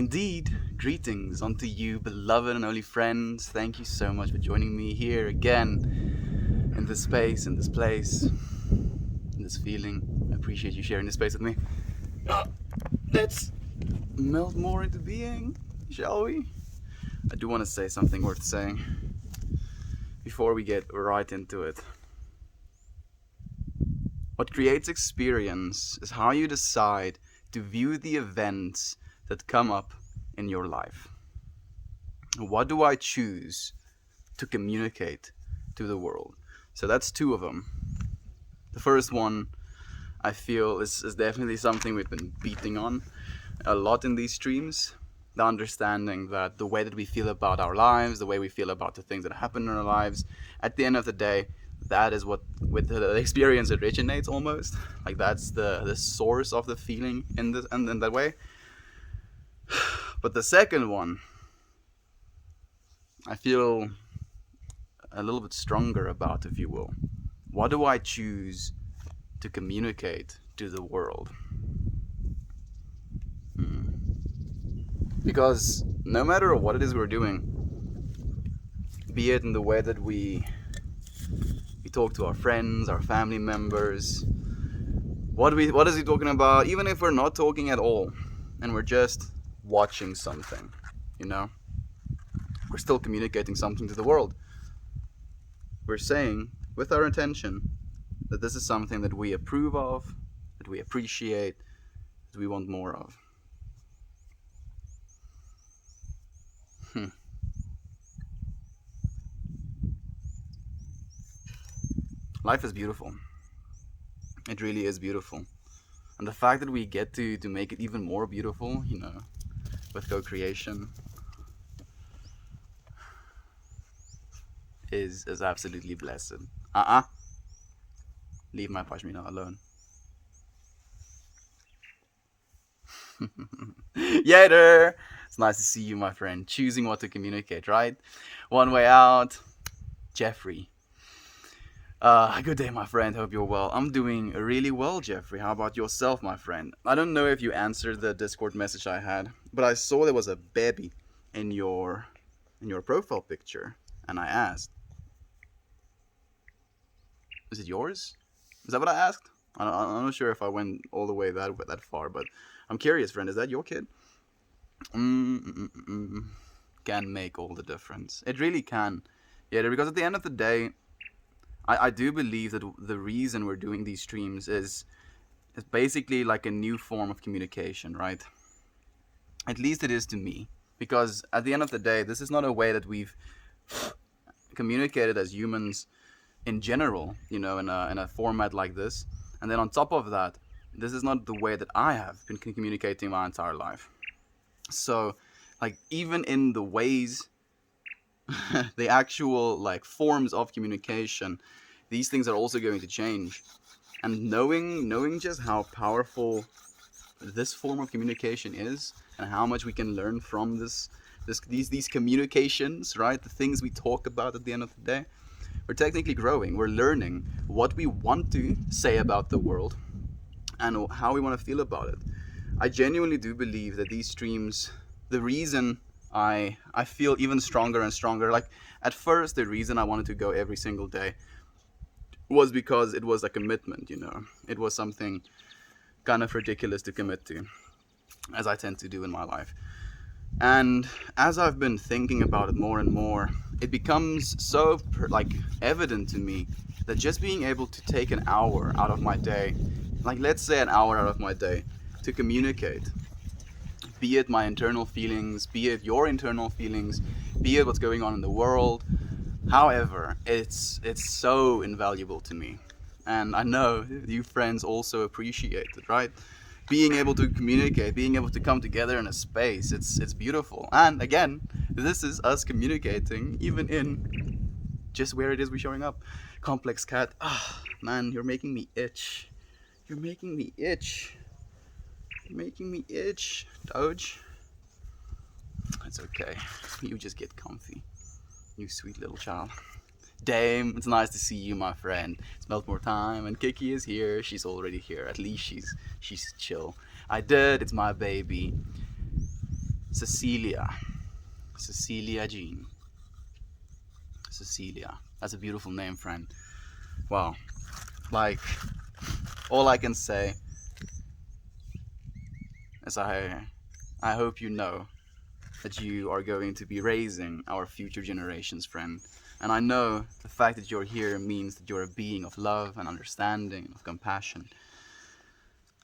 Indeed, greetings unto you, beloved and holy friends. Thank you so much for joining me here again in this space, in this place, in this feeling. I appreciate you sharing this space with me. Let's melt more into being, shall we? I do want to say something worth saying before we get right into it. What creates experience is how you decide to view the events that come up in your life. What do I choose to communicate to the world? So that's two of them. The first one I feel is definitely something we've been beating on a lot in these streams. The understanding that the way that we feel about our lives, the way we feel about the things that happen in our lives, at the end of the day, that is what with the experience originates almost. Like that's the source of the feeling in that way. But the second one, I feel a little bit stronger about, if you will. What do I choose to communicate to the world? Because no matter what it is we're doing, be it in the way that we talk to our friends, our family members, what is he talking about, even if we're not talking at all and we're just watching something, we're still communicating something to the world. We're saying with our intention that this is something that we approve of, that we appreciate, that we want more of. Life is beautiful. It really is beautiful. And the fact that we get to make it even more beautiful, with co-creation is absolutely blessed. Leave my pashmina alone. Yater! It's nice to see you, my friend. Choosing what to communicate, right? One way out. Jeffrey. Good day, my friend. Hope you're well. I'm doing really well, Jeffrey. How about yourself, my friend? I don't know if you answered the Discord message I had, but I saw there was a baby in your profile picture, and I asked, "Is it yours?" Is that what I asked? I'm not sure if I went all the way that far, but I'm curious, friend. Is that your kid? Can make all the difference. It really can. Yeah, because at the end of the day, I do believe that the reason we're doing these streams is basically like a new form of communication, right? At least it is to me. Because at the end of the day, this is not a way that we've communicated as humans in general, in a format like this. And then on top of that, this is not the way that I have been communicating my entire life. So, like, even in the ways, the actual, like, forms of communication, these things are also going to change. And knowing just how powerful this form of communication is, and how much we can learn from these communications, right? The things we talk about at the end of the day, we're technically growing. We're learning what we want to say about the world and how we want to feel about it. I genuinely do believe that these streams, the reason I feel even stronger and stronger, like at first the reason I wanted to go every single day was because it was a commitment, It was something kind of ridiculous to commit to, as I tend to do in my life. And as I've been thinking about it more and more, it becomes so evident to me that just being able to take an hour out of my day, like let's say an hour out of my day, to communicate, be it my internal feelings, be it your internal feelings, be it what's going on in the world, however, it's so invaluable to me. And I know you friends also appreciate it, right? Being able to communicate, being able to come together in a space, it's beautiful. And again, this is us communicating even in just where it is we're showing up. Complex cat, man, you're making me itch. You're making me itch. You're making me itch, Doge. It's okay. You just get comfy. You sweet little child. Dame, it's nice to see you, my friend. It's more time, and Kiki is here. She's already here. At least she's chill. I did. It's my baby. Cecilia. Cecilia Jean. Cecilia. That's a beautiful name, friend. Wow. Like, all I can say is I hope you know that you are going to be raising our future generations, friend. And I know the fact that you're here means that you're a being of love and understanding, of compassion.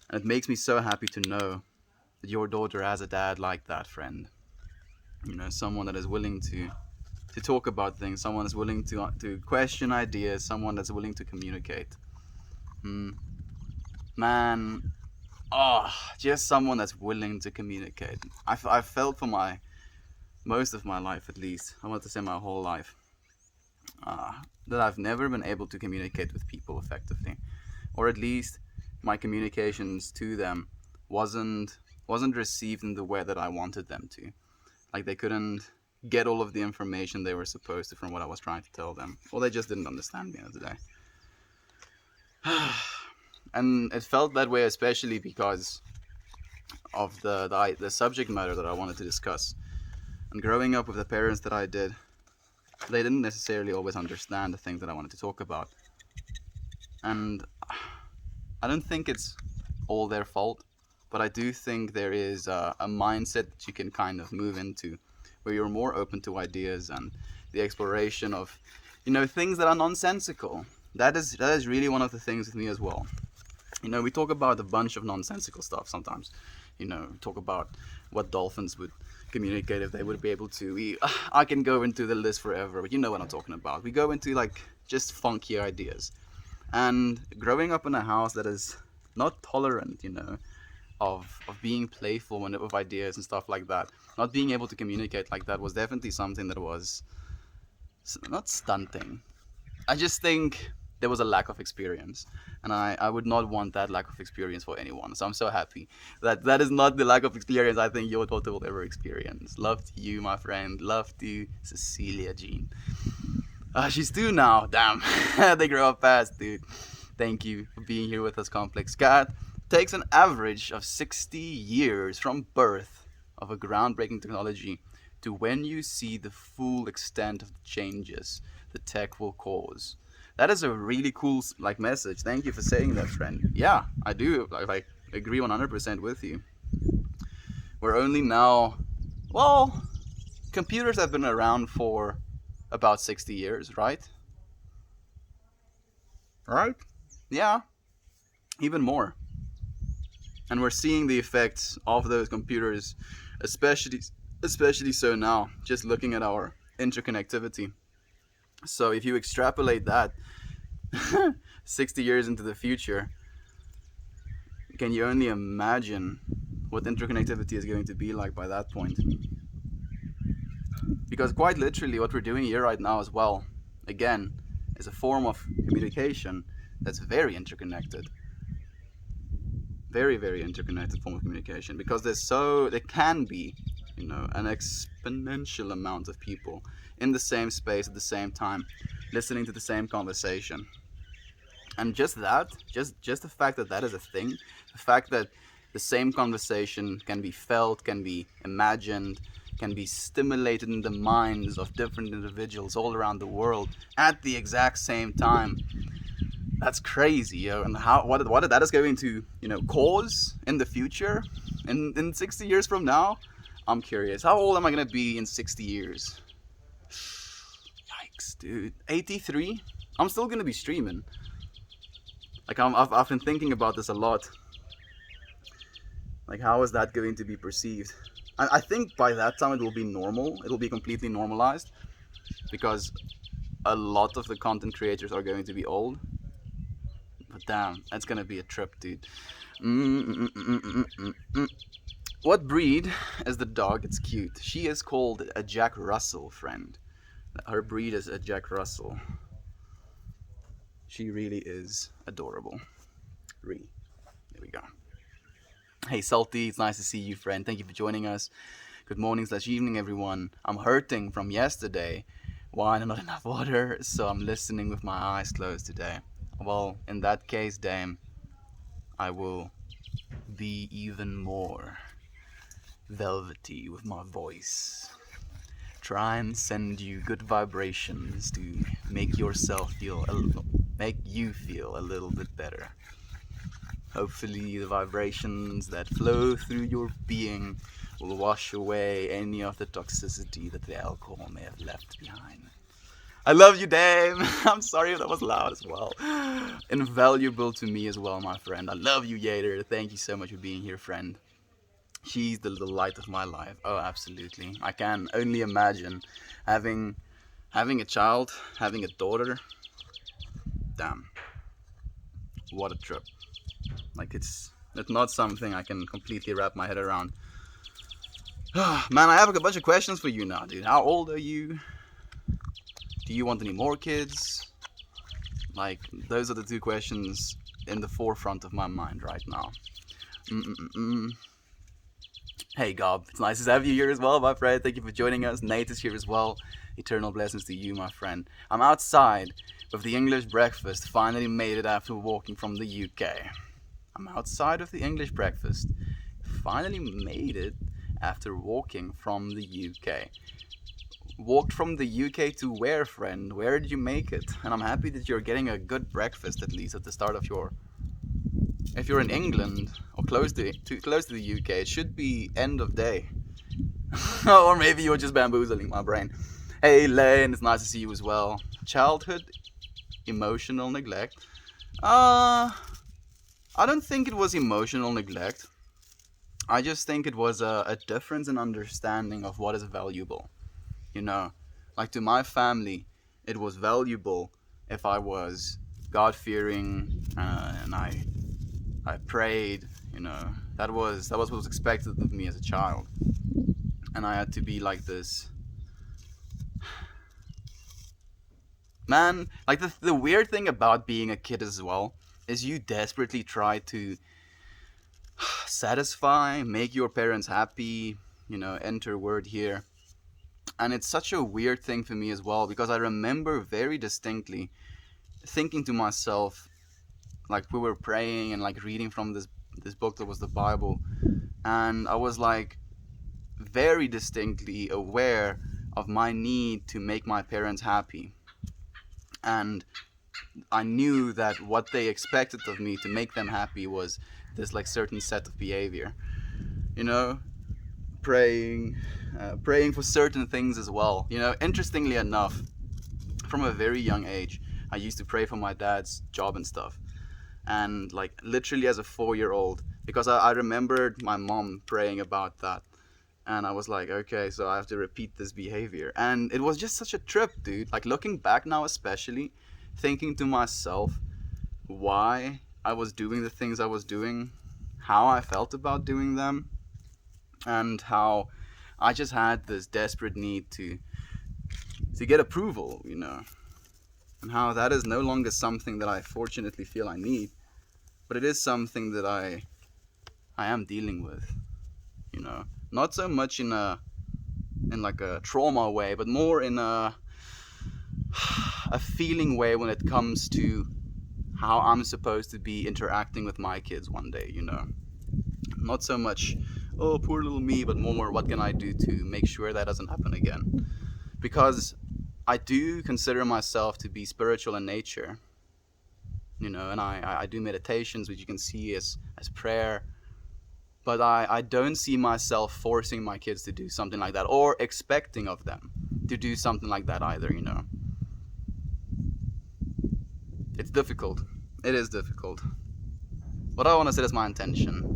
And it makes me so happy to know that your daughter has a dad like that, friend. You know, someone that is willing to talk about things, someone that's willing to question ideas, someone that's willing to communicate. Man, oh, just someone that's willing to communicate. I felt for most of my life, at least, I want to say my whole life, that I've never been able to communicate with people effectively, or at least my communications to them wasn't received in the way that I wanted them to. Like, they couldn't get all of the information they were supposed to from what I was trying to tell them, or they just didn't understand me at the end of the day. And it felt that way especially because of the subject matter that I wanted to discuss. And growing up with the parents that I did, they didn't necessarily always understand the things that I wanted to talk about. And I don't think it's all their fault, but I do think there is a mindset that you can kind of move into where you're more open to ideas and the exploration of, things that are nonsensical. That is really one of the things with me as well. We talk about a bunch of nonsensical stuff sometimes. Talk about what dolphins would communicate if they would be able to. I can go into the list forever, but you know what I'm talking about. We go into like just funky ideas. And growing up in a house that is not tolerant, of being playful with ideas and stuff like that, not being able to communicate like that was definitely something that was not stunting. I just think there was a lack of experience, and I would not want that lack of experience for anyone. So I'm so happy that is not the lack of experience I think your daughter will ever experience. Love to you, my friend. Love to Cecilia Jean. She's 2 now. Damn, they grow up fast, dude. Thank you for being here with us, Complex Cat. Takes an average of 60 years from birth of a groundbreaking technology to when you see the full extent of the changes the tech will cause. That is a really cool message. Thank you for saying that, friend. Yeah, I do. I agree 100% with you. We're only now, well, computers have been around for about 60 years, right? Right? Yeah, even more. And we're seeing the effects of those computers, especially so now, just looking at our interconnectivity. So if you extrapolate that 60 years into the future, can you only imagine what interconnectivity is going to be like by that point? Because quite literally what we're doing here right now as well, again, is a form of communication that's very interconnected. Very, very interconnected form of communication, because there can be, an exponential amount of people in the same space at the same time, listening to the same conversation. And just the fact that is a thing, the fact that the same conversation can be felt, can be imagined, can be stimulated in the minds of different individuals all around the world at the exact same time. That's crazy, yo. And what that is going to, cause in the future, in 60 years from now, I'm curious. How old am I gonna be in 60 years? Yikes, dude. 83? I'm still gonna be streaming. I've been thinking about this a lot. How is that going to be perceived? I think by that time it will be normal. It will be completely normalized, because a lot of the content creators are going to be old. But damn, that's gonna be a trip, dude. What breed is the dog? It's cute. She is called a Jack Russell, friend. Her breed is a Jack Russell. She really is adorable. There we go. Hey Salty, it's nice to see you, friend. Thank you for joining us. Good morning/evening, everyone. I'm hurting from yesterday. Wine and not enough water, so I'm listening with my eyes closed today. Well, in that case, Dame, I will be even more velvety with my voice. Try and send you good vibrations to make yourself feel make you feel a little bit better. Hopefully the vibrations that flow through your being will wash away any of the toxicity that the alcohol may have left behind. I love you, Dame. I'm sorry if that was loud as well. Invaluable to me as well, my friend. I love you, Yater. Thank you so much for being here, friend. She's the light of my life. Oh, absolutely. I can only imagine having a child, having a daughter. Damn, what a trip. Like it's not something I can completely wrap my head around. Man, I have a bunch of questions for you now, dude. How old are you? Do you want any more kids? Like, those are the two questions in the forefront of my mind right now. Hey Gob, it's nice to have you here as well, my friend. Thank you for joining us. Nate is here as well. Eternal blessings to you, my friend. I'm outside with the English breakfast. Finally made it after walking from the UK. I'm outside of the English breakfast. Finally made it after walking from the UK. Walked from the UK to where, friend? Where did you make it? And I'm happy that you're getting a good breakfast at least at the start of your... If you're in England or close to the UK, it should be end of day. Or maybe you're just bamboozling my brain. Hey Lane, it's nice to see you as well. Childhood emotional neglect. I don't think it was emotional neglect. I just think it was a difference in understanding of what is valuable. You know, like to my family, it was valuable if I was God-fearing and I prayed. You know, that was what was expected of me as a child, and I had to be like this. Man, like the weird thing about being a kid as well is you desperately try to satisfy, make your parents happy. You know, enter word here. And it's such a weird thing for me as well because I remember very distinctly thinking to myself, like we were praying and like reading from this book that was the Bible, and I was like very distinctly aware of my need to make my parents happy, and I knew that what they expected of me to make them happy was this like certain set of behavior, you know, praying for certain things as well. You know, interestingly enough, from a very young age, I used to pray for my dad's job and stuff. And like literally as a 4-year-old, because I remembered my mom praying about that. And I was like, okay, so I have to repeat this behavior. And it was just such a trip, dude. Like looking back now, especially, thinking to myself why I was doing the things I was doing, how I felt about doing them, and how I just had this desperate need to get approval, you know, and how that is no longer something that I fortunately feel I need, but it is something that I am dealing with, you know, not so much in like a trauma way, but more in a feeling way when it comes to how I'm supposed to be interacting with my kids one day, you know. Not so much, oh, poor little me, but more, what can I do to make sure that doesn't happen again? Because I do consider myself to be spiritual in nature, you know, and I do meditations, which you can see as prayer, but I don't see myself forcing my kids to do something like that or expecting of them to do something like that either, you know. It's difficult. It is difficult. What I want to say is my intention.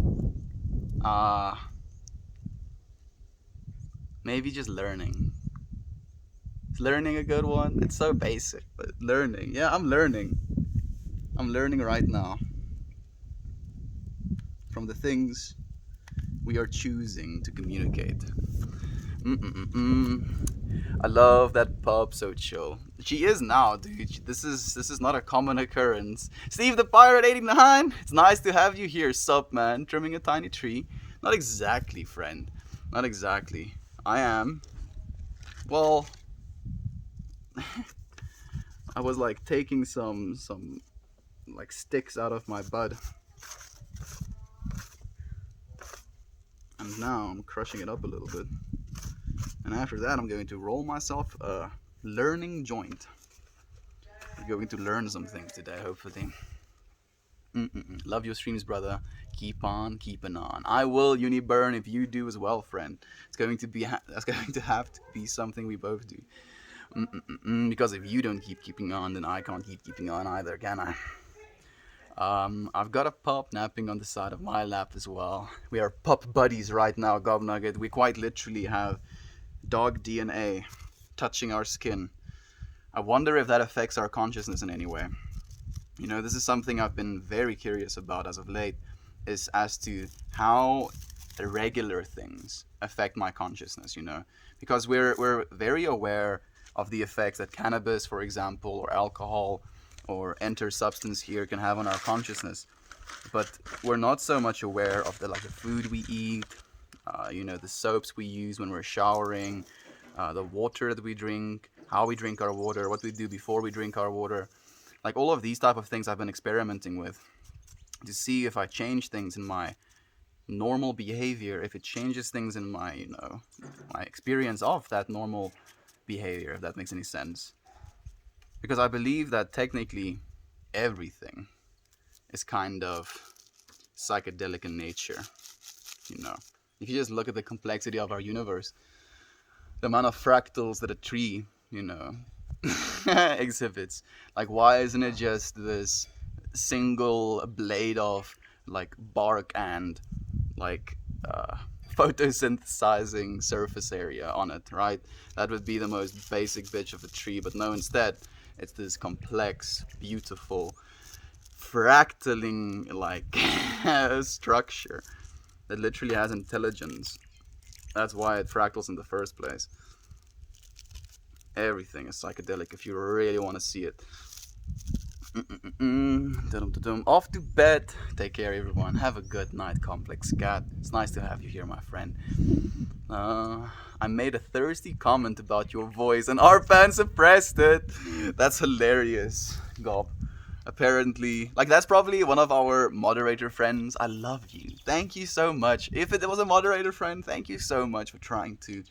Maybe just learning. Is learning a good one? It's so basic, but learning. Yeah, I'm learning. I'm learning right now. From the things we are choosing to communicate. I love that pub, so chill. She is now, dude. This is not a common occurrence. Steve the Pirate 89, it's nice to have you here. Sup, man? Trimming a tiny tree? Not exactly, friend. Not exactly. I am. Well, I was like taking some like sticks out of my bud. And now I'm crushing it up a little bit. And after that, I'm going to roll myself a learning joint. I'm going to learn something today, hopefully. Love your streams, brother. Keep on keeping on. I will Uniburn if you do as well, friend. It's going to be that's going to have to be something we both do. Because if you don't keeping on, then I can't keeping on either, can I? I've got a pup napping on the side of my lap as well. We are pup buddies right now, Gobnugget. We quite literally have dog DNA touching our skin. I wonder if that affects our consciousness in any way. You know, this is something I've been very curious about as of late, is as to how irregular things affect my consciousness, you know. Because we're very aware of the effects that cannabis, for example, or alcohol, or enter substance here can have on our consciousness. But we're not so much aware of the food we eat, you know, the soaps we use when we're showering, the water that we drink, how we drink our water, what we do before we drink our water. Like all of these type of things I've been experimenting with to see if I change things in my normal behavior, if it changes things in my, you know, my experience of that normal behavior, if that makes any sense. Because I believe that technically everything is kind of psychedelic in nature, you know. If you just look at the complexity of our universe, the amount of fractals that a tree, you know, exhibits. Like, why isn't it just this single blade of like bark and like photosynthesizing surface area on it, right? That would be the most basic bitch of a tree, but no, instead it's this complex, beautiful, fractaling like structure that literally has intelligence. That's why it fractals in the first place. Everything is psychedelic if you really want to see it. Off to bed. Take care, everyone. Have a good night, Complex Cat. It's nice to have you here, my friend. I made a thirsty comment about your voice and our fan suppressed it. That's hilarious, Gob. Apparently, like, that's probably one of our moderator friends. I love you. Thank you so much. If it was a moderator friend, thank you so much for trying to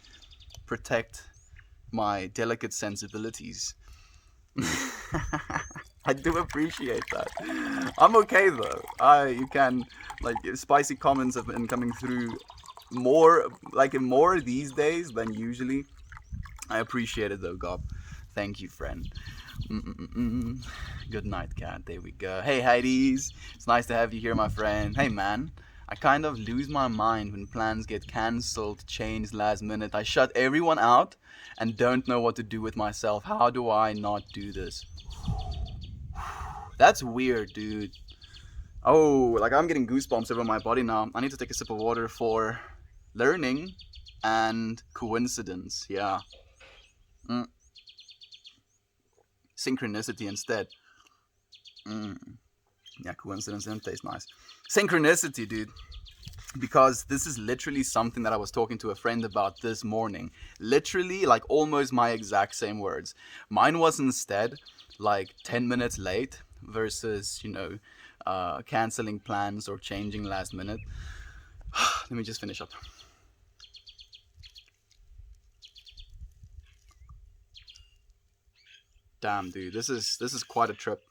protect my delicate sensibilities. I do appreciate that. I'm okay though. You can, like, spicy comments have been coming through more these days than usually. I appreciate it though, Gob. Thank you, friend. Good night, cat. There we go. Hey, Heidi's. It's nice to have you here, my friend. Hey, man. I kind of lose my mind when plans get cancelled, changed last minute. I shut everyone out and don't know what to do with myself. How do I not do this? That's weird, dude. Oh, like, I'm getting goosebumps over my body now. I need to take a sip of water for learning and coincidence. Yeah. Synchronicity instead. Yeah, coincidence didn't taste nice. Synchronicity, dude. Because this is literally something that I was talking to a friend about this morning. Literally, like, almost my exact same words. Mine was instead like 10 minutes late versus, you know, canceling plans or changing last minute. Let me just finish up. Damn, dude, this is quite a trip.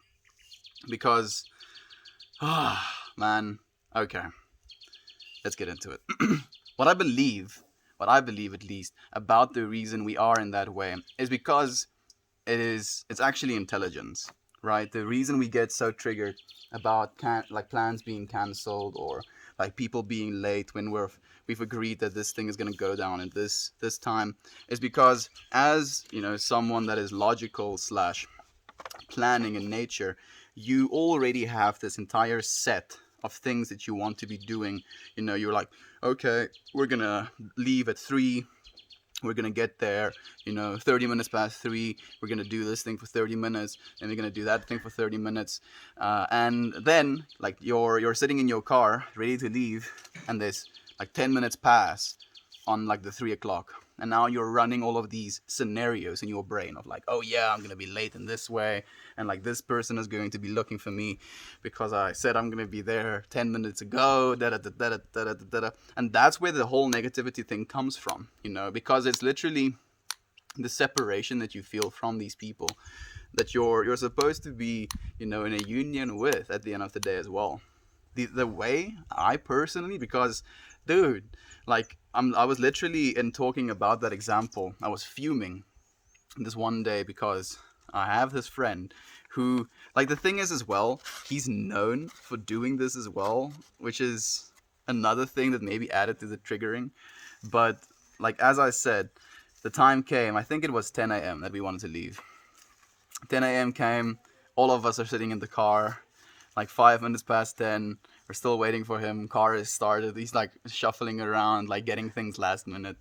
Because, man, okay, let's get into it. What I believe at least, about the reason we are in that way is because it's actually intelligence, right? The reason we get so triggered about plans being cancelled or like people being late when we've agreed that this thing is going to go down at this time is because, as you know, someone that is logical / planning in nature, you already have this entire set of things that you want to be doing. You know, you're like, okay, we're gonna leave at 3. We're gonna get there, you know, 30 minutes past 3. We're gonna do this thing for 30 minutes, and we're gonna do that thing for 30 minutes, and then like you're sitting in your car ready to leave, and there's like 10 minutes pass on like the 3 o'clock, and now you're running all of these scenarios in your brain of like, oh yeah, I'm gonna be late in this way, and like this person is going to be looking for me because I said I'm gonna be there 10 minutes ago, da da da da da da da da, and that's where the whole negativity thing comes from, because it's literally the separation that you feel from these people that you're supposed to be, in a union with at the end of the day as well. The way I personally, because dude, like I was literally in talking about that example, I was fuming this one day because I have this friend who, like, the thing is as well, he's known for doing this as well, which is another thing that maybe added to the triggering. But like as I said, the time came, I think it was 10 a.m. that we wanted to leave. 10 a.m. came, all of us are sitting in the car, like 5 minutes past 10. We're still waiting for him. Car is started. He's like shuffling around, like getting things last minute.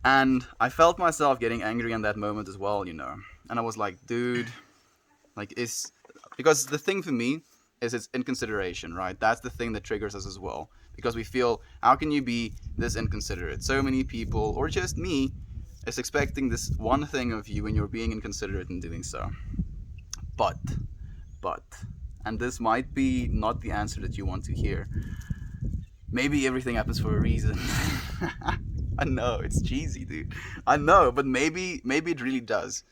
And I felt myself getting angry in that moment as well, And I was like, dude, like, because the thing for me is it's inconsideration, right? That's the thing that triggers us as well. Because we feel, how can you be this inconsiderate? So many people, or just me, is expecting this one thing of you and you're being inconsiderate in doing so. But, and this might be not the answer that you want to hear. Maybe everything happens for a reason. I know, it's cheesy, dude. I know, but maybe it really does.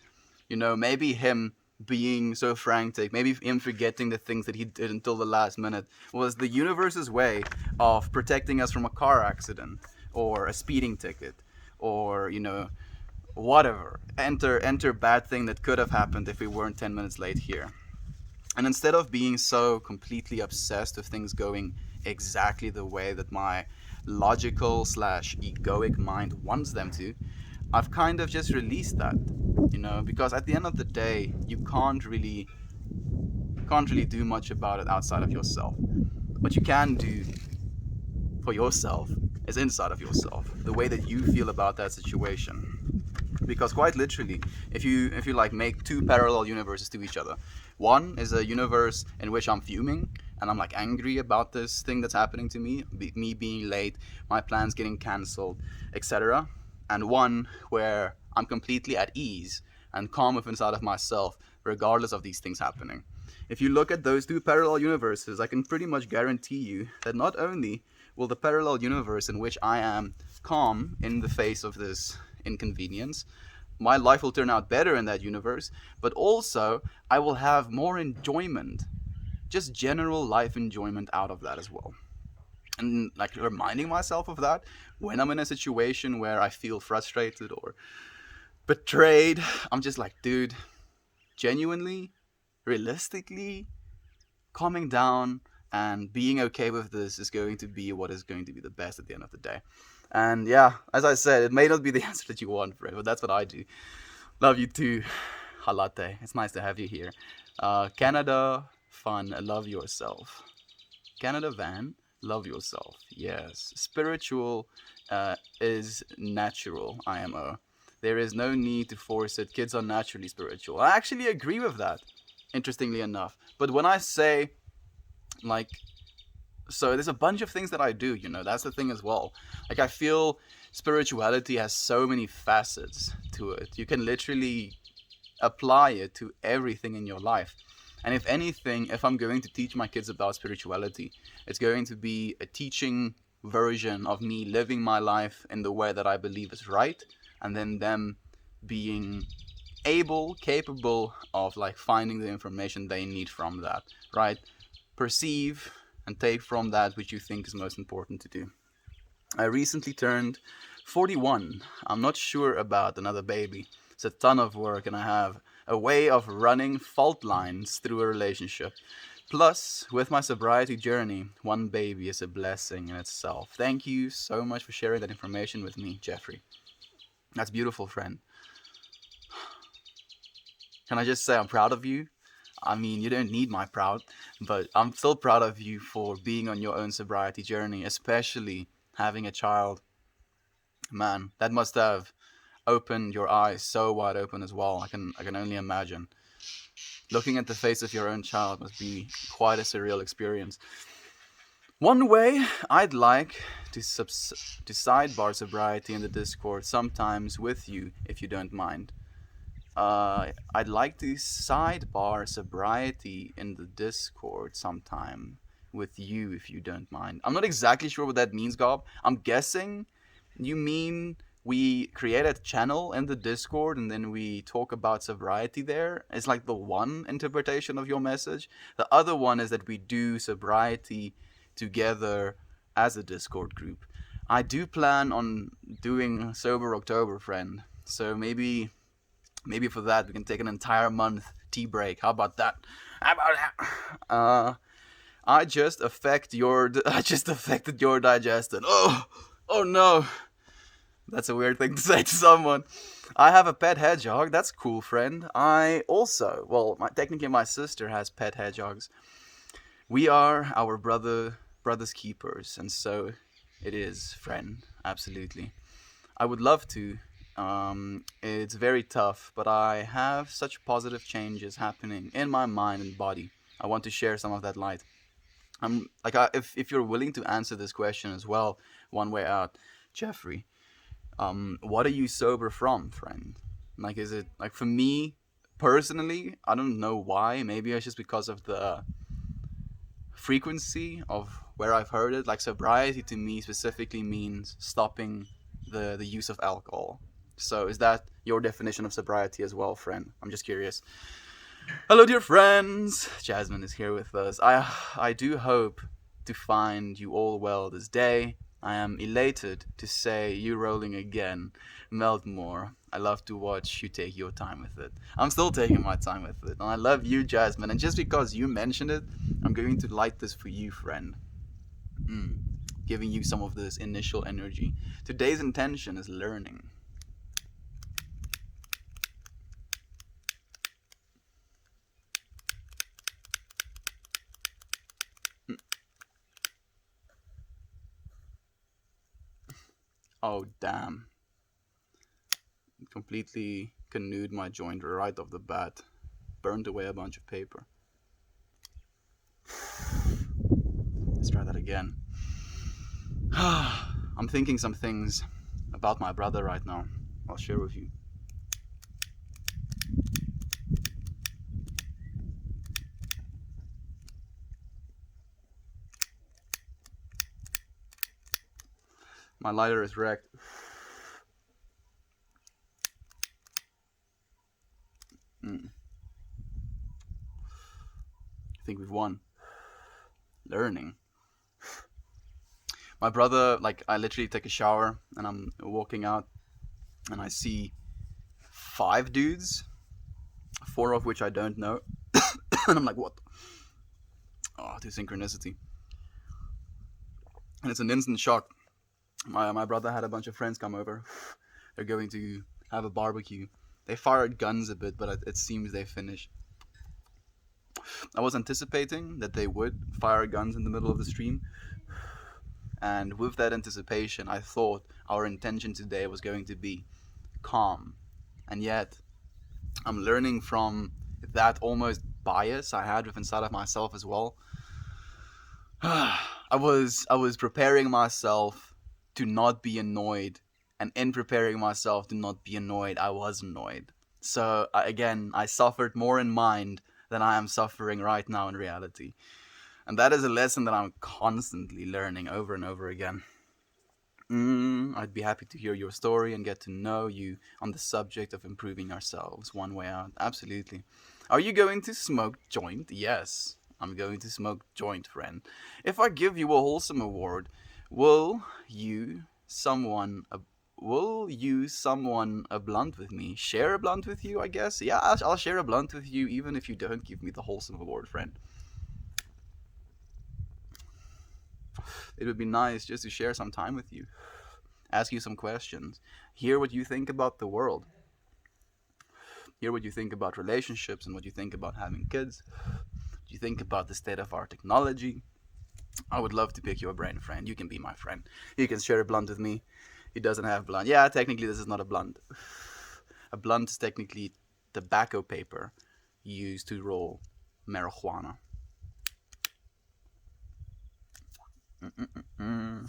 Maybe him being so frantic, maybe him forgetting the things that he did until the last minute was the universe's way of protecting us from a car accident or a speeding ticket or, whatever. Enter bad thing that could have happened if we weren't 10 minutes late here. And instead of being so completely obsessed with things going exactly the way that my logical / egoic mind wants them to, I've kind of just released that, because at the end of the day, you can't really do much about it outside of yourself. What you can do for yourself is inside of yourself, the way that you feel about that situation. Because quite literally, if you like make two parallel universes to each other, one is a universe in which I'm fuming and I'm like angry about this thing that's happening to me, me being late, my plans getting cancelled, etc. And one where I'm completely at ease and calm within inside of myself, regardless of these things happening. If you look at those two parallel universes, I can pretty much guarantee you that not only will the parallel universe in which I am calm in the face of this inconvenience, my life will turn out better in that universe, but also I will have more enjoyment, just general life enjoyment out of that as well. And like reminding myself of that when I'm in a situation where I feel frustrated or betrayed, I'm just like, dude, genuinely, realistically, calming down and being okay with this is going to be what is going to be the best at the end of the day. And yeah, as I said, it may not be the answer that you want, Fred, but that's what I do. Love you too, Halate. It's nice to have you here. Canada, fun, love yourself. Canada Van, love yourself. Yes. Spiritual is natural, IMO. There is no need to force it. Kids are naturally spiritual. I actually agree with that, interestingly enough. But when I say, like, so there's a bunch of things that I do, that's the thing as well. Like, I feel spirituality has so many facets to it. You can literally apply it to everything in your life. And if anything, if I'm going to teach my kids about spirituality, it's going to be a teaching version of me living my life in the way that I believe is right, and then them being capable of like finding the information they need from that, right? Perceive and take from that which you think is most important to do. I recently turned 41. I'm not sure about another baby. It's a ton of work, and I have a way of running fault lines through a relationship. Plus, with my sobriety journey, one baby is a blessing in itself. Thank you so much for sharing that information with me, Jeffrey. That's beautiful, friend. Can I just say I'm proud of you? I mean, you don't need my proud, but I'm still proud of you for being on your own sobriety journey, especially having a child. Man, that must have opened your eyes so wide open as well. I can only imagine. Looking at the face of your own child must be quite a surreal experience. One way I'd like to sidebar sobriety in the Discord sometimes with you, if you don't mind. I'd like to sidebar sobriety in the Discord sometime with you, if you don't mind. I'm not exactly sure what that means, Gob. I'm guessing you mean we create a channel in the Discord and then we talk about sobriety there. It's like the one interpretation of your message. The other one is that we do sobriety together as a Discord group. I do plan on doing Sober October, friend. So maybe for that we can take an entire month tea break. How about that? How about that? I just affected your digestion. Oh no. That's a weird thing to say to someone. I have a pet hedgehog. That's cool, friend. I also, well, technically my sister has pet hedgehogs. We are our brother's keepers, and so it is, friend. Absolutely. I would love to. It's very tough, but I have such positive changes happening in my mind and body. I want to share some of that light. If you're willing to answer this question as well, one way out, Jeffrey. What are you sober from, friend? Like, is it like for me personally? I don't know why. Maybe it's just because of the frequency of where I've heard it. Like sobriety to me specifically means stopping the use of alcohol. So is that your definition of sobriety as well, friend? I'm just curious. Hello, dear friends. Jasmine is here with us. I do hope to find you all well this day. I am elated to say you rolling again. Melt more. I love to watch you take your time with it. I'm still taking my time with it. And I love you, Jasmine. And just because you mentioned it, I'm going to light this for you, friend. Giving you some of this initial energy. Today's intention is learning. Oh, damn. Completely canoed my joint right off the bat. Burned away a bunch of paper. Let's try that again. I'm thinking some things about my brother right now. I'll share with you. My lighter is wrecked. I think we've won. Learning. My brother, like, I literally take a shower and I'm walking out and I see 5 dudes, 4 of which I don't know. And I'm like, what? Oh, the synchronicity. And it's an instant shock. My brother had a bunch of friends come over. They're going to have a barbecue. They fired guns a bit, but it seems they finished. I was anticipating that they would fire guns in the middle of the stream. And with that anticipation, I thought our intention today was going to be calm. And yet, I'm learning from that almost bias I had with inside of myself as well. I was preparing myself to not be annoyed, and in preparing myself to not be annoyed, I was annoyed. So again, I suffered more in mind than I am suffering right now in reality. And that is a lesson that I'm constantly learning over and over again. I'd be happy to hear your story and get to know you on the subject of improving ourselves one way out. Absolutely. Are you going to smoke joint? Yes, I'm going to smoke joint, friend. If I give you a wholesome award, will you someone a blunt with me? Share a blunt with you, I guess? Yeah, I'll share a blunt with you even if you don't give me the wholesome award, friend. It would be nice just to share some time with you, ask you some questions, hear what you think about the world, hear what you think about relationships and what you think about having kids, what you think about the state of our technology. I would love to pick your brain, friend. You can be my friend. You can share a blunt with me. He doesn't have blunt. Yeah, technically this is not a blunt. A blunt is technically tobacco paper used to roll marijuana. Mm.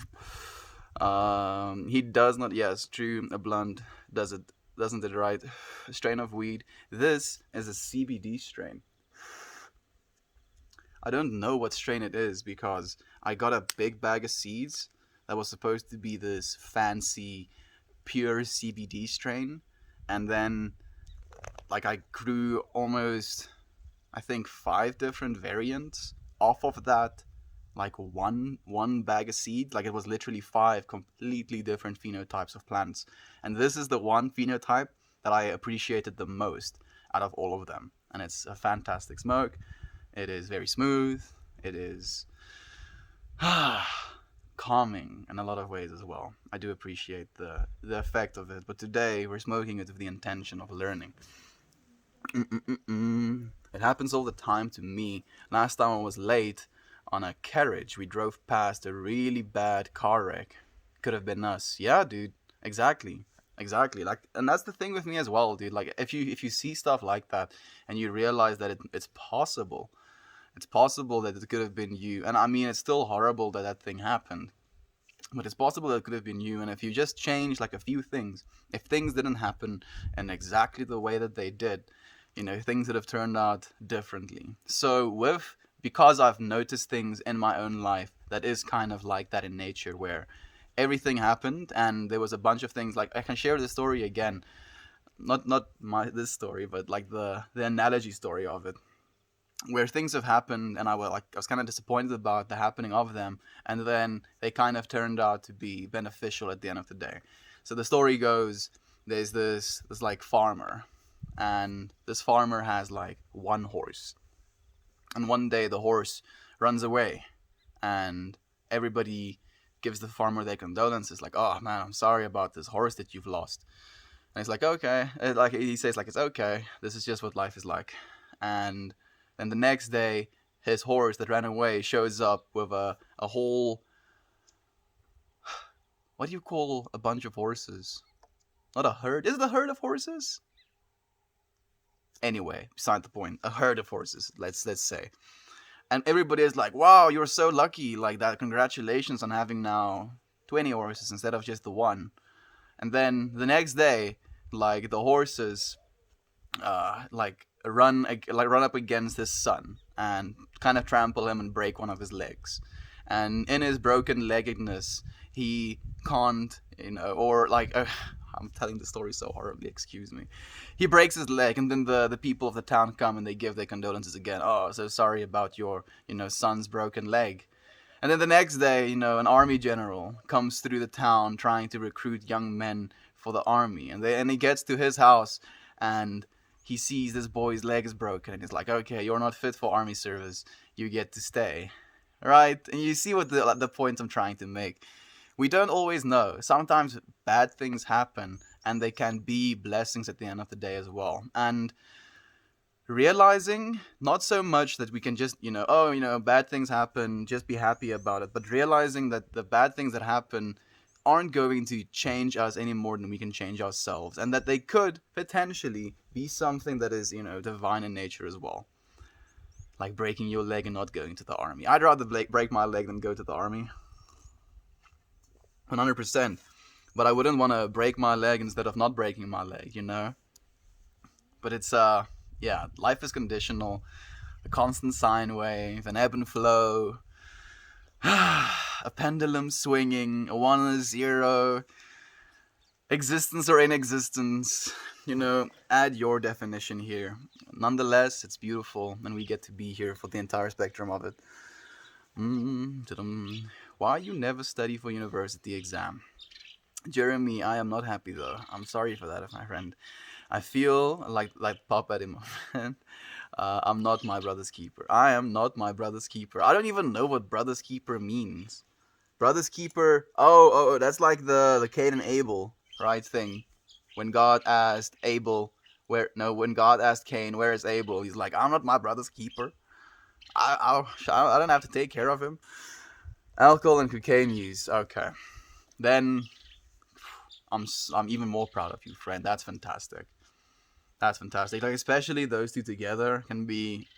He does not. Yes, true. A blunt does it. Doesn't it right? Strain of weed. This is a CBD strain. I don't know what strain it is because I got a big bag of seeds that was supposed to be this fancy pure CBD strain, and then like I grew almost, I think, five different variants off of that, like one bag of seed. Like it was literally five completely different phenotypes of plants, and this is the one phenotype that I appreciated the most out of all of them. And it's a fantastic smoke. It is very smooth. It is calming in a lot of ways as well. I do appreciate the effect of it. But today we're smoking it with the intention of learning. Mm-mm-mm-mm. It happens all the time to me. Last time I was late on a carriage. We drove past a really bad car wreck. Could have been us. Yeah, dude. Exactly. Exactly. Like, and that's the thing with me as well, dude. Like, if you see stuff like that and you realize that it's possible, it's possible that it could have been you. And I mean, it's still horrible that that thing happened, but it's possible that it could have been you. And if you just change like a few things, if things didn't happen in exactly the way that they did, things would have turned out differently. So with because I've noticed things in my own life that is kind of like that in nature, where everything happened and there was a bunch of things. Like I can share the story again, not my this story, but like the analogy story of it, where things have happened and I was kind of disappointed about the happening of them, and then they kind of turned out to be beneficial at the end of the day. So the story goes, there's this like farmer, and this farmer has like one horse, and one day the horse runs away, and everybody gives the farmer their condolences, like, oh man, I'm sorry about this horse that you've lost. And he's like, okay. Like he says, like, it's okay. This is just what life is like. And then the next day, his horse that ran away shows up with a whole. What do you call a bunch of horses? Not a herd. Is it a herd of horses? Anyway, beside the point. A herd of horses. Let's say. And everybody is like, "Wow, you're so lucky! Like that. Congratulations on having now 20 horses instead of just the one." And then the next day, like the horses like run up against his son and kind of trample him and break one of his legs. And in his broken leggedness, he can't, or like I'm telling the story so horribly. Excuse me. He breaks his leg, and then the people of the town come and they give their condolences again. Oh, so sorry about your son's broken leg. And then the next day, an army general comes through the town trying to recruit young men for the army, and he gets to his house, and he sees this boy's leg is broken, and he's like, "Okay, you're not fit for army service. You get to stay." Right? And you see what the point I'm trying to make. We don't always know. Sometimes bad things happen, and they can be blessings at the end of the day as well. And realizing not so much that we can just bad things happen, just be happy about it, but realizing that the bad things that happen aren't going to change us any more than we can change ourselves, and that they could potentially be something that is divine in nature as well, like breaking your leg and not going to the army. I'd rather break my leg than go to the army, 100%. But I wouldn't want to break my leg instead of not breaking my leg. But it's yeah, life is conditional. A constant sine wave, an ebb and flow, a pendulum swinging, a one and a zero, existence or inexistence. Add your definition here. Nonetheless, it's beautiful, and we get to be here for the entire spectrum of it. Why you never study for university exam? Jeremy, I am not happy though. I'm sorry for that, my friend. I feel like Pop at him. I'm not my brother's keeper. I am not my brother's keeper. I don't even know what brother's keeper means. Brother's keeper. Oh, that's like the Cain and Abel, right, thing. When God asked Abel, when God asked Cain, where is Abel? He's like, I'm not my brother's keeper. I don't have to take care of him. Alcohol and cocaine use. Okay, then I'm even more proud of you, friend. That's fantastic. That's fantastic. Like especially those two together can be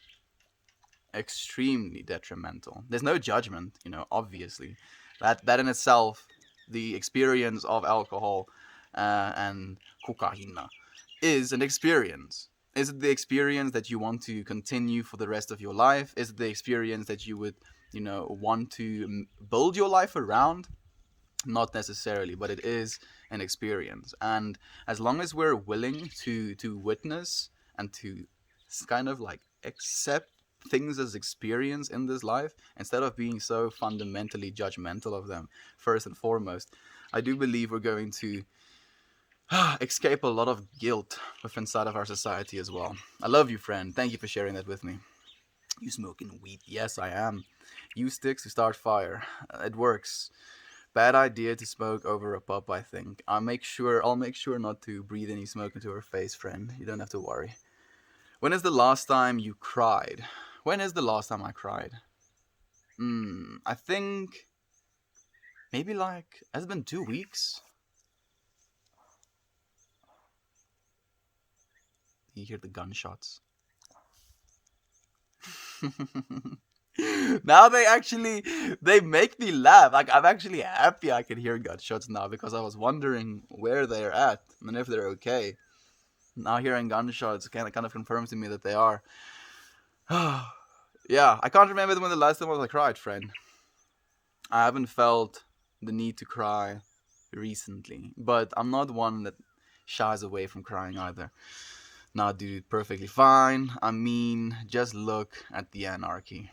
extremely detrimental. There's no judgment, obviously. That in itself, the experience of alcohol and cocaine is an experience. Is it the experience that you want to continue for the rest of your life? Is it the experience that you would, want to build your life around? Not necessarily, but it is an experience. And as long as we're willing to witness and to kind of like accept things as experience in this life instead of being so fundamentally judgmental of them, first and foremost, I do believe we're going to escape a lot of guilt within inside of our society as well. I love you, friend. Thank you for sharing that with me. You smoking weed? Yes, I am. Use sticks to start fire. It works. Bad idea to smoke over a pup, I think. I'll make sure not to breathe any smoke into her face, friend. You don't have to worry. When is the last time you cried? When is the last time I cried? I think maybe like has it been 2 weeks? You hear the gunshots. Now they make me laugh. Like I'm actually happy I can hear gunshots now because I was wondering where they're at and if they're okay. Now hearing gunshots kind of confirms to me that they are. Yeah, I can't remember when the last time I cried, friend. I haven't felt the need to cry recently, but I'm not one that shies away from crying either. Nah, dude, perfectly fine. I mean, just look at the anarchy.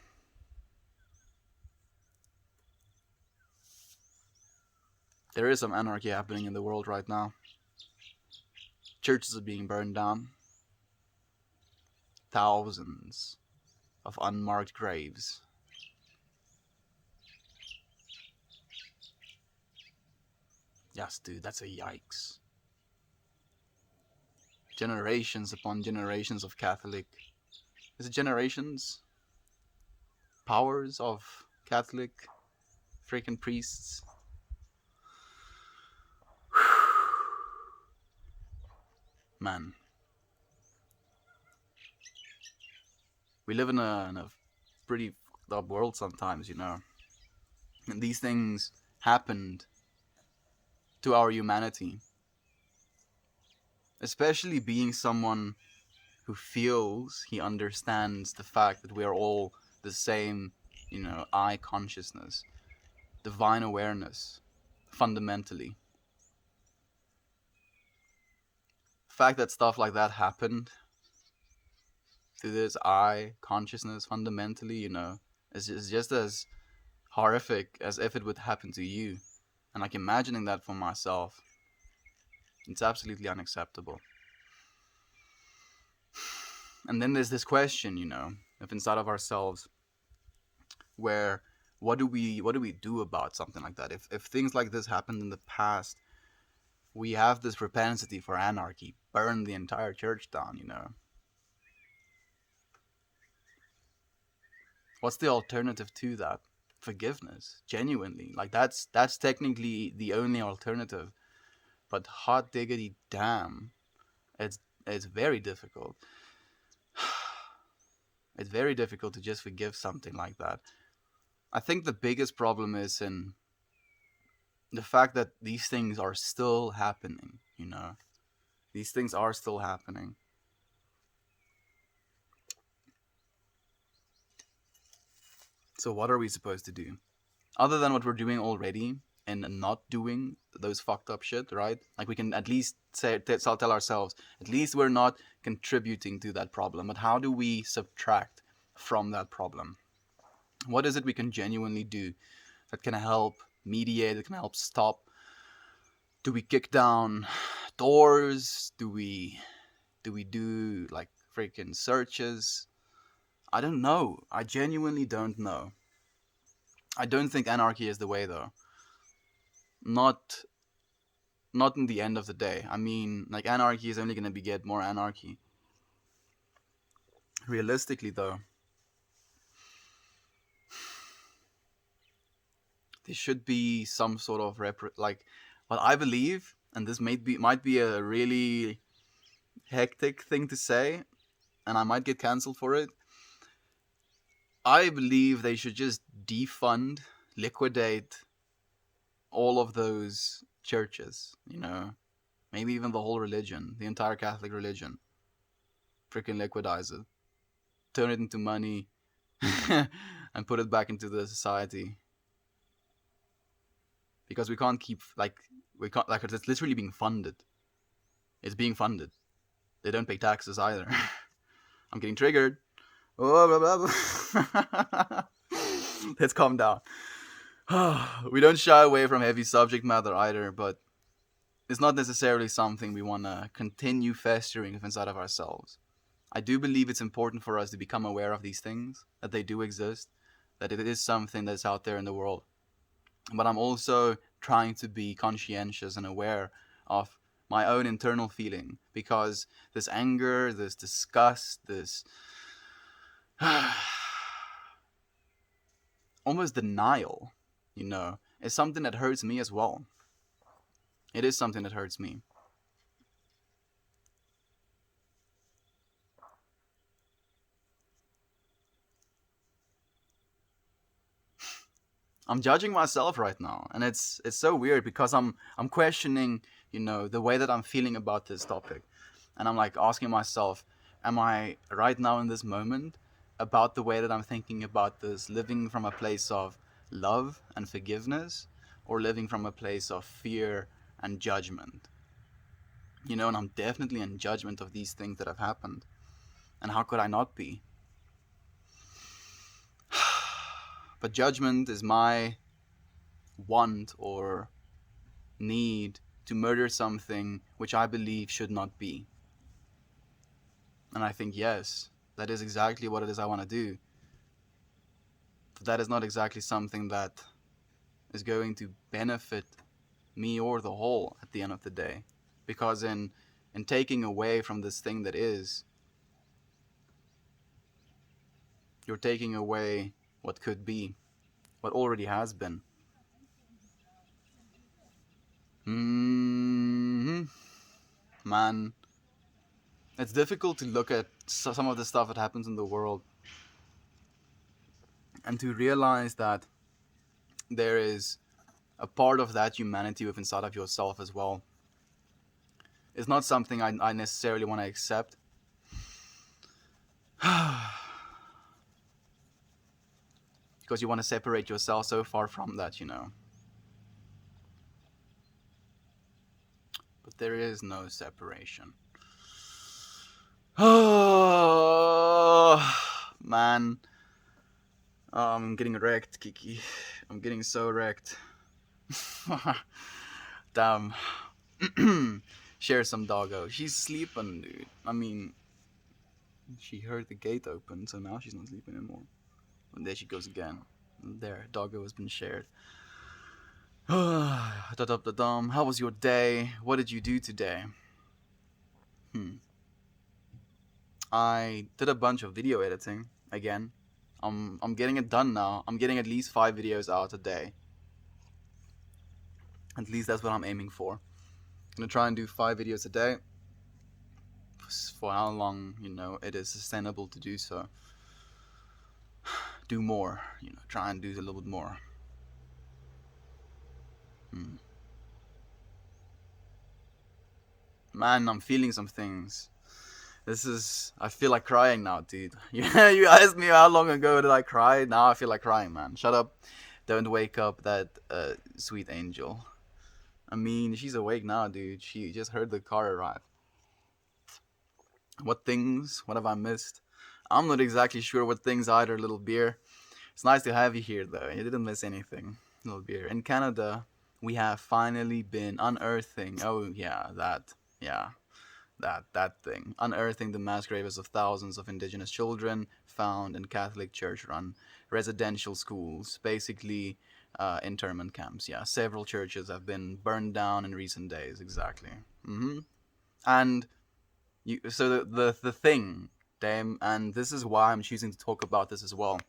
There is some anarchy happening in the world right now. Churches are being burned down. Thousands of unmarked graves. Yes, dude, that's a yikes. Generations upon generations of Catholic. Is it generations? Powers of Catholic freaking priests. Man. We live in a pretty fucked up world sometimes. And these things happened to our humanity. Especially being someone who feels he understands the fact that we are all the same, I consciousness, divine awareness, fundamentally. The fact that stuff like that happened to this I consciousness fundamentally, is just as horrific as if it would happen to you. And like imagining that for myself, it's absolutely unacceptable. And then there's this question, of inside of ourselves, where what do we do about something like that? If things like this happened in the past, we have this propensity for anarchy, burn the entire church down. What's the alternative to that? Forgiveness, genuinely. Like that's technically the only alternative. But hot diggity damn, it's it's very difficult. It's very difficult to just forgive something like that. I think the biggest problem is in the fact that these things are still happening. These things are still happening. So what are we supposed to do? Other than what we're doing already and not doing those fucked up shit, right? Like we can at least tell ourselves, at least we're not contributing to that problem. But how do we subtract from that problem? What is it we can genuinely do that can help mediate, that can help stop? Do we kick down doors? Do we do like freaking searches? I don't know. I genuinely don't know. I don't think anarchy is the way though. Not not in the end of the day. I mean, like anarchy is only going to beget more anarchy. Realistically though, there should be some sort of like what I believe, and this might be a really hectic thing to say, and I might get cancelled for it. I believe they should just defund, liquidate all of those churches, maybe even the whole religion, the entire Catholic religion. Freaking liquidize it, turn it into money, and put it back into the society. Because we can't keep, we can't, it's literally being funded. It's being funded. They don't pay taxes either. I'm getting triggered. Oh, blah, blah, blah. Let's calm down. We don't shy away from heavy subject matter either, but it's not necessarily something we want to continue festering inside of ourselves. I do believe it's important for us to become aware of these things, that they do exist, that it is something that's out there in the world. But I'm also trying to be conscientious and aware of my own internal feeling, because this anger, this disgust, this almost denial, is something that hurts me as well. It is something that hurts me. I'm judging myself right now, and it's so weird because I'm questioning, the way that I'm feeling about this topic, and I'm like asking myself, am I right now in this moment about the way that I'm thinking about this, living from a place of love and forgiveness, or living from a place of fear and judgment? And I'm definitely in judgment of these things that have happened, and how could I not be? But judgment is my want or need to murder something which I believe should not be. And I think, yes, that is exactly what it is I want to do. But that is not exactly something that is going to benefit me or the whole at the end of the day. Because in taking away from this thing that is, you're taking away what could be, what already has been. Man, it's difficult to look at some of the stuff that happens in the world and to realize that there is a part of that humanity within inside of yourself as well. It's not something I necessarily want to accept. Because you want to separate yourself so far from that, But there is no separation. Oh, man. I'm getting wrecked, Kiki. I'm getting so wrecked. Damn. Share some doggo. She's sleeping, dude. I mean, she heard the gate open, so now she's not sleeping anymore. And there she goes again. There, doggo has been shared. How was your day? What did you do today? I did a bunch of video editing again. I'm getting it done now. I'm getting at least 5 videos out a day. At least that's what I'm aiming for. I'm gonna try and do 5 videos a day. For how long, it is sustainable to do so. Do more, try and do a little bit more. Man, I'm feeling some things. I feel like crying now, dude. You asked me how long ago did I cry? Now I feel like crying, man. Shut up. Don't wake up that sweet angel. I mean, she's awake now, dude. She just heard the car arrive. What things? What have I missed? I'm not exactly sure what things either, little beer. It's nice to have you here, though. You didn't miss anything, little beer. In Canada, we have finally been unearthing. Oh, yeah, that. Yeah. That thing. Unearthing the mass graves of thousands of indigenous children found in Catholic church-run residential schools, basically internment camps. Yeah, several churches have been burned down in recent days. Exactly. And so the thing, damn, and this is why I'm choosing to talk about this as well,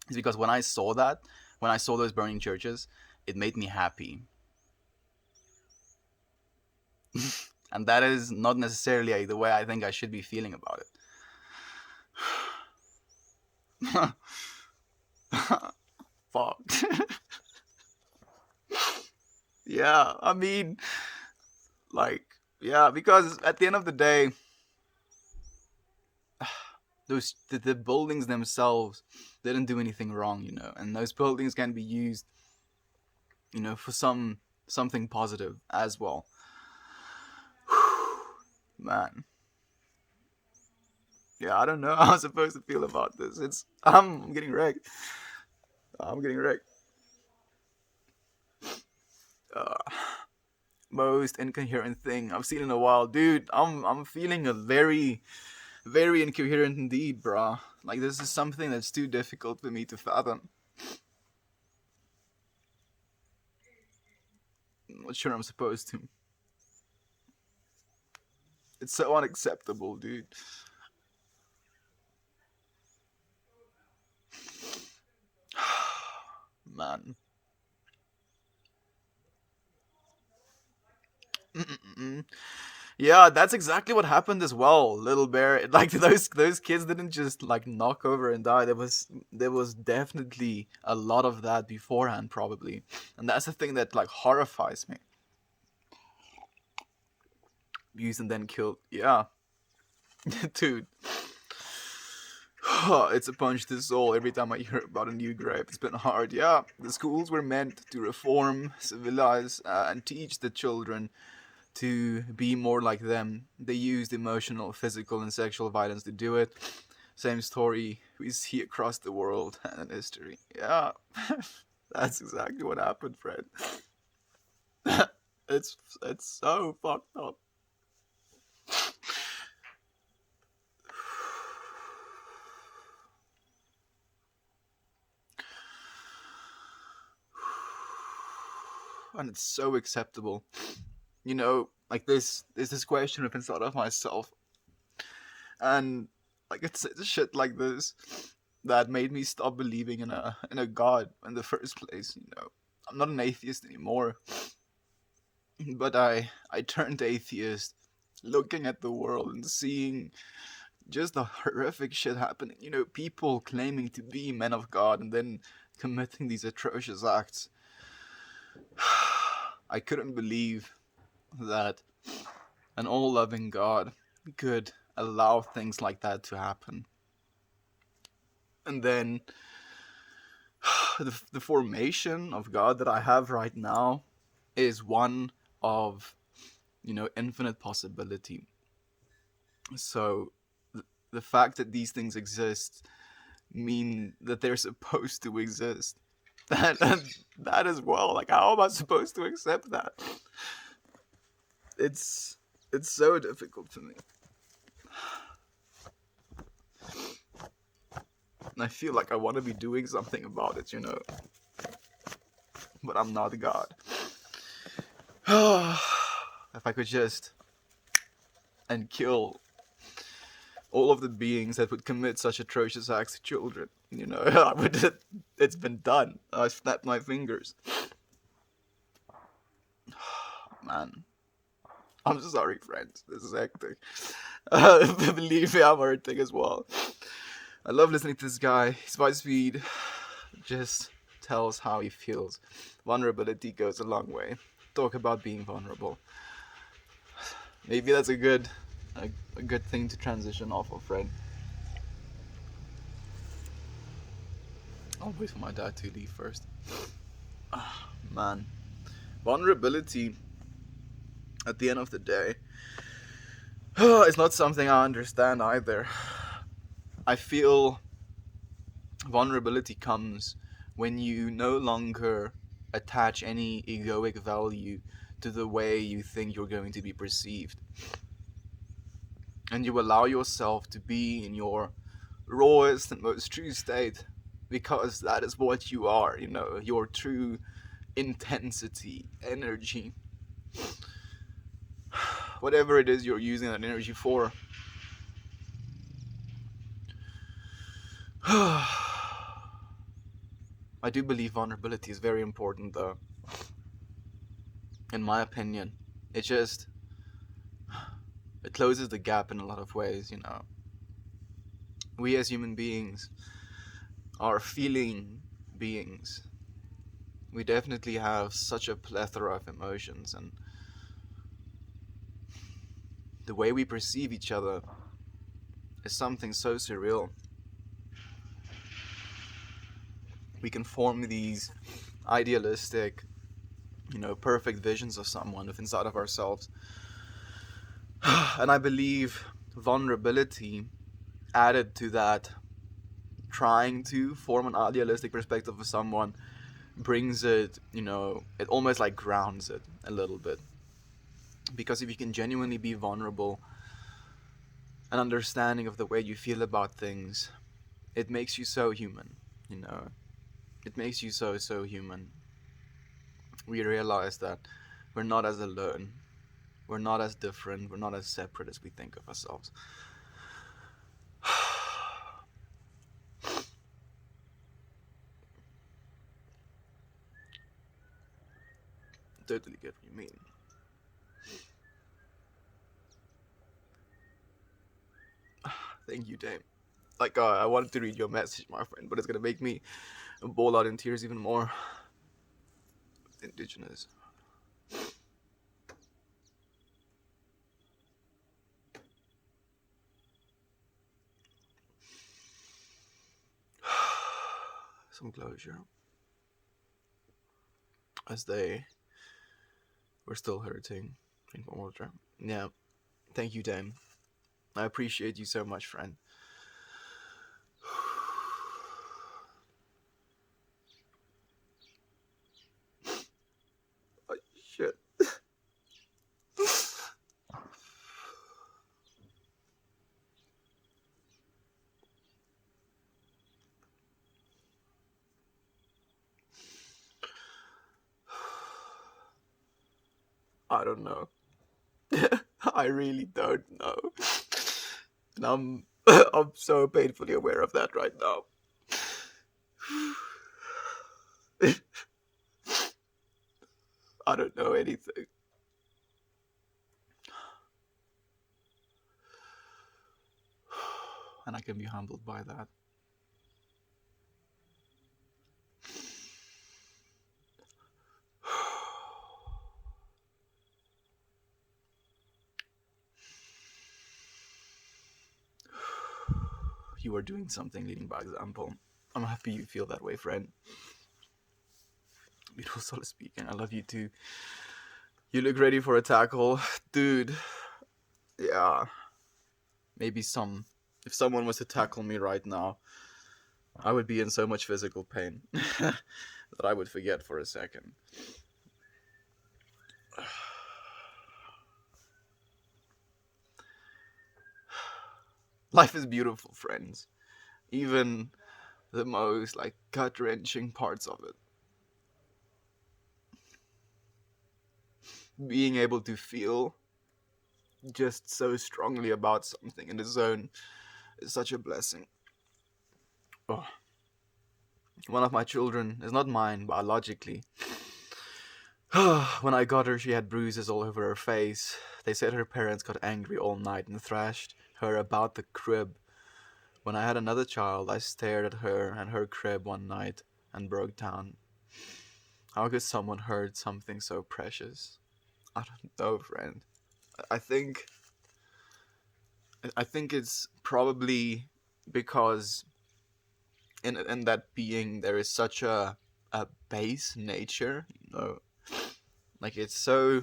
is because when I saw those burning churches, it made me happy. And that is not necessarily the way I think I should be feeling about it. Fucked. Yeah, I mean, like, yeah, because at the end of the day, the buildings themselves didn't do anything wrong, and those buildings can be used, for something positive as well. Man, yeah, I don't know how I'm supposed to feel about this. I'm getting wrecked. I'm getting wrecked. Uh, Most incoherent thing I've seen in a while, dude. I'm feeling a very, very incoherent indeed, brah. Like this is something that's too difficult for me to fathom. I'm not sure I'm supposed to. It's so unacceptable, dude. Man. Mm-mm-mm. Yeah, that's exactly what happened as well, Little Bear. Like those kids didn't just like knock over and die. There was definitely a lot of that beforehand, probably, and that's the thing that like horrifies me. Used and then killed. Yeah, dude. It's a punch to the soul every time I hear about a new grave. It's been hard. Yeah, the schools were meant to reform, civilize, and teach the children to be more like them. They used emotional, physical, and sexual violence to do it. Same story we see across the world and in history. Yeah, that's exactly what happened, Fred. it's so fucked up. And it's so acceptable. Like this there's this question within inside of myself, and like it's shit like this that made me stop believing in a god in the first place. I'm not an atheist anymore, but I turned atheist looking at the world and seeing just the horrific shit happening. People claiming to be men of God and then committing these atrocious acts. I couldn't believe that an all loving God could allow things like that to happen. And then the formation of God that I have right now is one of, infinite possibility. So the fact that these things exist mean that they're supposed to exist. That as well. Like, how am I supposed to accept that? It's it's so difficult for me. And I feel like I want to be doing something about it, but I'm not God. If I could just and kill all of the beings that would commit such atrocious acts to children, I would. It's been done. I snapped my fingers. Man, I'm sorry, friends. This is hectic. Believe me, I'm hurting as well. I love listening to this guy. His voice speed just tells how he feels. Vulnerability goes a long way. Talk about being vulnerable. Maybe that's a good thing to transition off of, Fred. I'll wait for my dad to leave first. Man, vulnerability. At the end of the day, it's not something I understand either. I feel vulnerability comes when you no longer attach any egoic value to the way you think you're going to be perceived. And you allow yourself to be in your rawest and most true state, because that is what you are, your true intensity, energy. Whatever it is you're using that energy for. I do believe vulnerability is very important, though. In my opinion, it just it closes the gap in a lot of ways. We as human beings are feeling beings. We definitely have such a plethora of emotions, and the way we perceive each other is something so surreal. We can form these idealistic, perfect visions of someone within inside of ourselves. And I believe vulnerability added to that, trying to form an idealistic perspective of someone, brings it, it almost like grounds it a little bit. Because if you can genuinely be vulnerable and understanding of the way you feel about things, it makes you so human, you know. It makes you so, so human. We realize that we're not as alone, we're not as different, we're not as separate as we think of ourselves. Totally get what you mean. Thank you, Dame. Like, I wanted to read your message, my friend, but it's gonna make me bawl out in tears even more. Indigenous. Some closure. As they were still hurting. Drink more water. Yeah. Thank you, Dame. I appreciate you so much, friend. Oh, shit. I don't know. I really don't know. And I'm so painfully aware of that right now. I don't know anything. And I can be humbled by that. You are doing something leading by example. I'm happy you feel that way, friend. Beautiful soul speaking. I love you too. You look ready for a tackle. Dude. Yeah. Maybe if someone was to tackle me right now, I would be in so much physical pain that I would forget for a second. Life is beautiful, friends. Even the most like gut wrenching parts of it. Being able to feel just so strongly about something in the zone is such a blessing. Oh. One of my children is not mine biologically. When I got her, she had bruises all over her face. They said her parents got angry all night and thrashed her about the crib. When I had another child, I stared at her and her crib one night and broke down. How could someone hurt something so precious? I don't know, friend. I think I think it's probably because in that being there is such a base nature, like it's so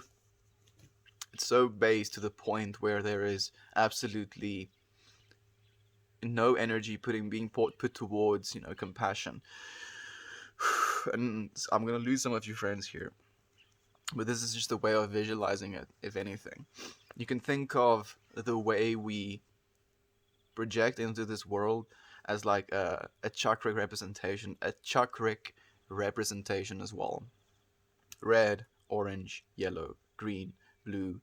base to the point where there is absolutely no energy being put towards compassion. And I'm gonna lose some of you friends here, but this is just a way of visualizing it. If anything, you can think of the way we project into this world as like a chakric representation as well. Red, orange, yellow, green, blue,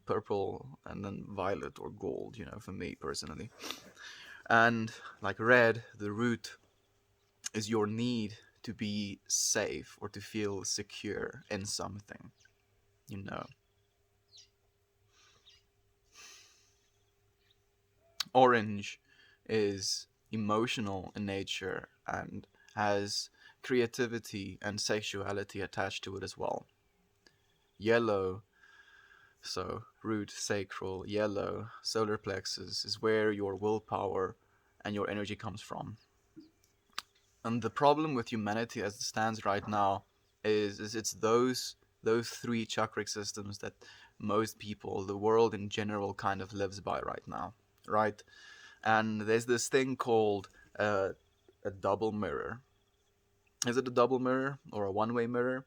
purple, and then violet or gold, for me personally. And like red, the root is your need to be safe or to feel secure in something, you know. Orange is emotional in nature and has creativity and sexuality attached to it as well. Yellow, so root, sacral, yellow, solar plexus is where your willpower and your energy comes from. And the problem with humanity as it stands right now is it's those three chakra systems that most people, the world in general, kind of lives by right now, right? And there's this thing called a double mirror. Is it a double mirror or a one-way mirror?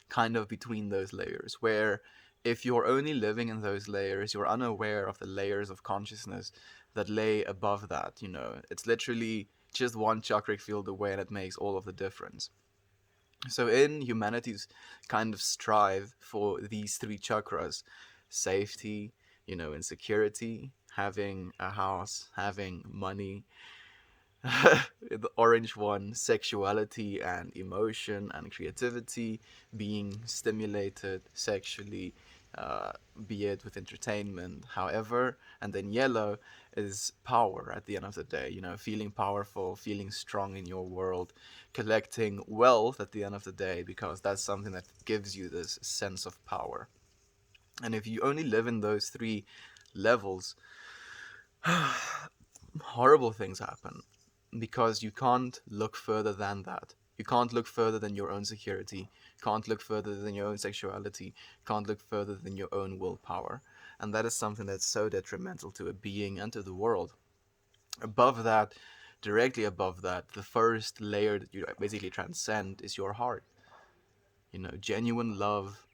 Kind of between those layers, where if you're only living in those layers, you're unaware of the layers of consciousness that lay above that. It's literally just one chakra field away, and it makes all of the difference. So in humanity's kind of strive for these three chakras, safety, insecurity, having a house, having money, the orange one, sexuality and emotion and creativity, being stimulated sexually, uh, be it with entertainment, however. And then yellow is power at the end of the day, feeling powerful, feeling strong in your world, collecting wealth at the end of the day, because that's something that gives you this sense of power. And if you only live in those three levels, horrible things happen, because you can't look further than that. You can't look further than your own security, can't look further than your own sexuality, can't look further than your own willpower. And that is something that's so detrimental to a being and to the world. Above that, directly above that, the first layer that you basically transcend is your heart. Genuine love,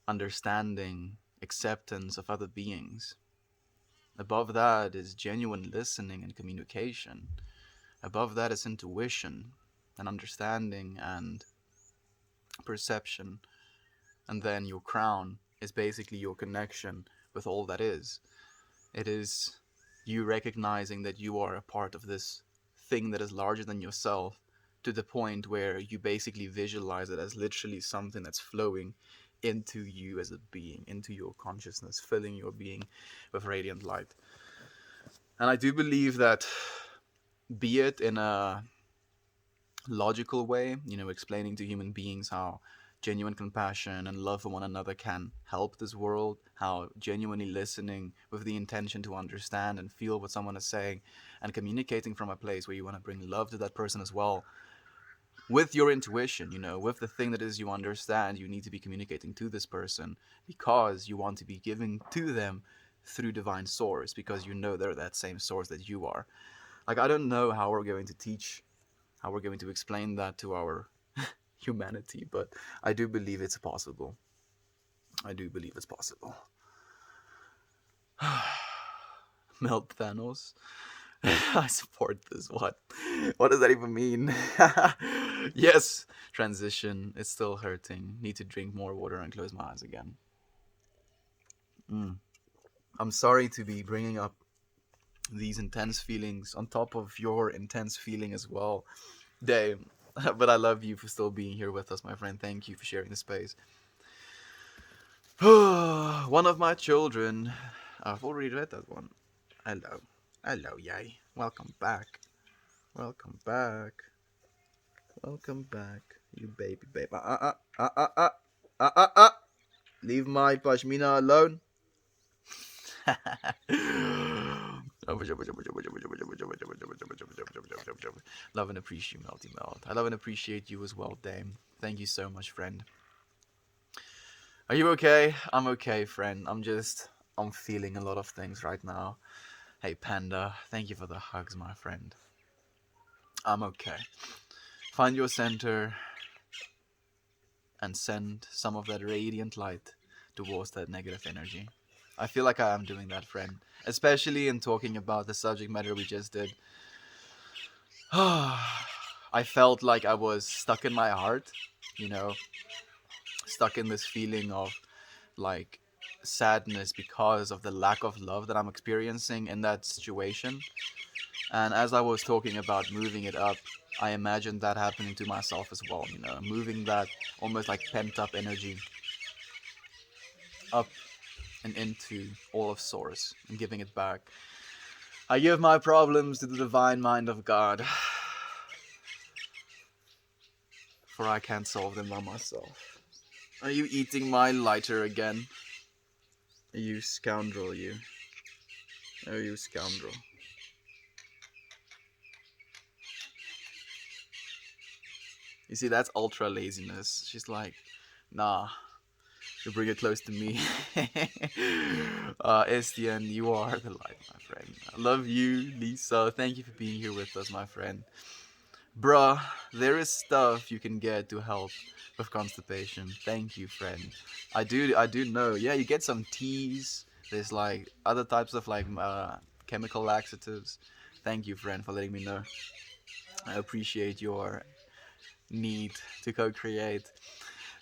understanding, acceptance of other beings. Above that is genuine listening and communication. Above that is intuition and understanding and perception. And then your crown is basically your connection with all that is. It is you recognizing that you are a part of this thing that is larger than yourself, to the point where you basically visualize it as literally something that's flowing into you as a being, into your consciousness, filling your being with radiant light. And I do believe that, be it in a logical way, explaining to human beings how genuine compassion and love for one another can help this world, how genuinely listening with the intention to understand and feel what someone is saying, and communicating from a place where you want to bring love to that person as well, with your intuition, with the thing that is you understand, you need to be communicating to this person because you want to be giving to them through divine source, because they're that same source that you are. Like, I don't know how we're going to teach, how we're going to explain that to our humanity, but I do believe it's possible. I do believe it's possible. Melt Thanos. I support this. What does that even mean? Yes, transition. It's still hurting. Need to drink more water and close my eyes again. I'm sorry to be bringing up these intense feelings on top of your intense feeling as well, Dave. But I love you for still being here with us, my friend. Thank you for sharing the space. One of my children. I've already read that one. Hello. Hello, yay. Welcome back. Welcome back. Welcome back. You baby babe. Leave my pashmina alone. Love and appreciate Melty Melt. I love and appreciate you as well, Dame. Thank you so much, friend. Are you okay? I'm okay, friend. I'm feeling a lot of things right now. Hey, Panda, thank you for the hugs, my friend. I'm okay. Find your center and send some of that radiant light towards that negative energy. I feel like I am doing that, friend. Especially in talking about the subject matter we just did. I felt like I was stuck in my heart, you know, stuck in this feeling of like sadness because of the lack of love that I'm experiencing in that situation. And as I was talking about moving it up, I imagined that happening to myself as well, moving that almost like pent up energy up and into all of source and giving it back. I give my problems to the divine mind of God, for I can't solve them by myself. Are you eating my lighter again? You scoundrel, you. Oh, you scoundrel. You see, that's ultra laziness. She's like, nah, you bring it close to me. Estienne, you are the light, my friend. I love you, Lisa. Thank you for being here with us, my friend. Bruh, there is stuff you can get to help with constipation. Thank you, friend. I do know. Yeah, you get some teas. There's like other types of like chemical laxatives. Thank you, friend, for letting me know. I appreciate your need to co-create.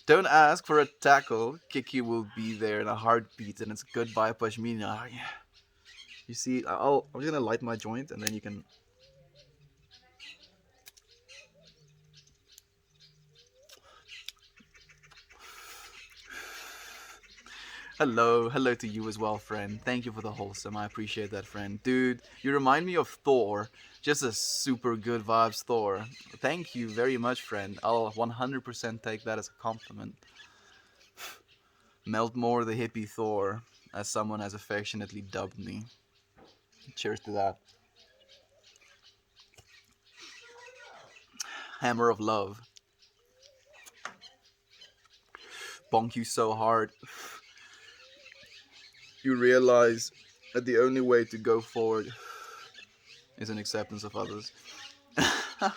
Don't ask for a tackle. Kiki will be there in a heartbeat, and it's goodbye, Pashmina. You see, I'm just gonna light my joint, and then you can. Hello to you as well, friend. Thank you for the wholesome. I appreciate that, friend. Dude, you remind me of Thor. Just a super good vibes, Thor. Thank you very much, friend. I'll 100% take that as a compliment. Meltmore the hippie Thor, as someone has affectionately dubbed me. Cheers to that. Hammer of love. Bonk you so hard. You realize that the only way to go forward is an acceptance of others. What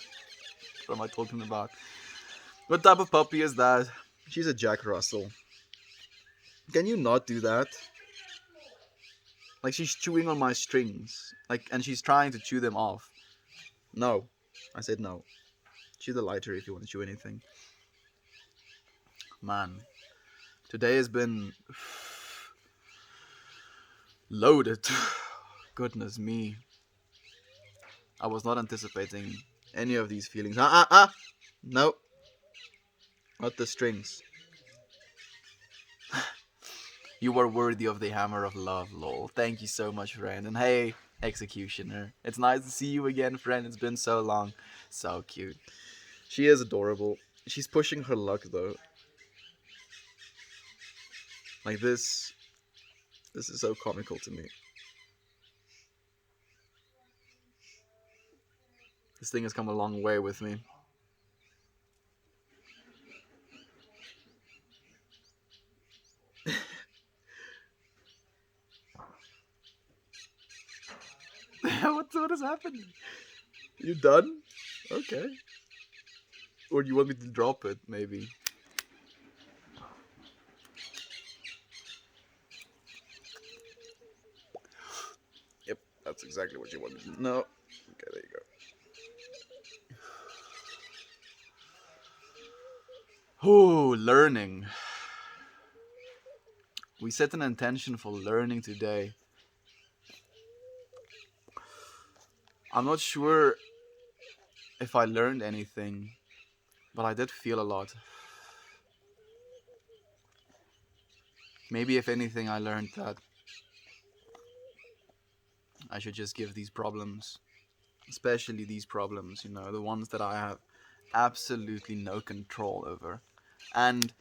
am I talking about? What type of puppy is that? She's a Jack Russell. Can you not do that? Like she's chewing on my strings. Like and she's trying to chew them off. No. I said no. Chew the lighter if you want to chew anything. Man. Today has been loaded. Goodness me. I was not anticipating any of these feelings. No. Not the strings. You are worthy of the hammer of love, lol. Thank you so much, friend. And hey, executioner. It's nice to see you again, friend. It's been so long. So cute. She is adorable. She's pushing her luck though. Like this is so comical to me. This thing has come a long way with me. what is happening? You done? Okay. Or do you want me to drop it, maybe? Yep, that's exactly what you wanted. No. Okay, there you go. Oh, learning. We set an intention for learning today. I'm not sure if I learned anything, but I did feel a lot. Maybe if anything, I learned that I should just give these problems, especially these problems, the ones that I have absolutely no control over. And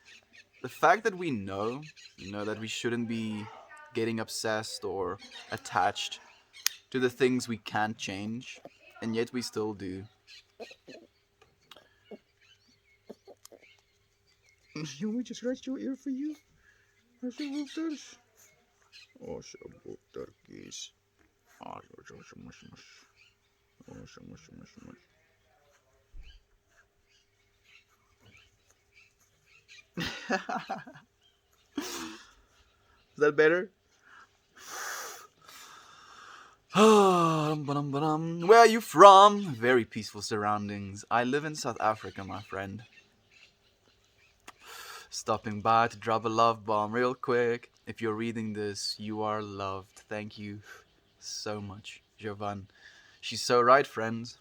the fact that we know, that we shouldn't be getting obsessed or attached to the things we can't change, and yet we still do. You want me to scratch your ear for you? Alsjeblieft. Alsjeblieft. Is that better? Where are you from? Very peaceful surroundings. I live in South Africa, my friend. Stopping by to drop a love bomb real quick. If you're reading this, you are loved. Thank you so much, Jovan. She's so right, friends.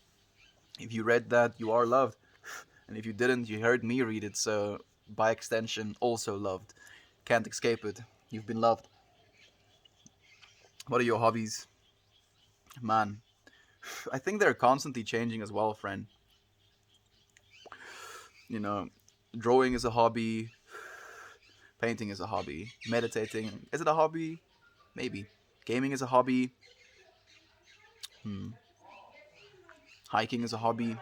If you read that, you are loved. And if you didn't, you heard me read it, so by extension, also loved. Can't escape it. You've been loved. What are your hobbies? Man, I think they're constantly changing as well, friend. You know, drawing is a hobby, painting is a hobby, meditating, is it a hobby? Maybe. Gaming is a hobby, hmm. Hiking is a hobby.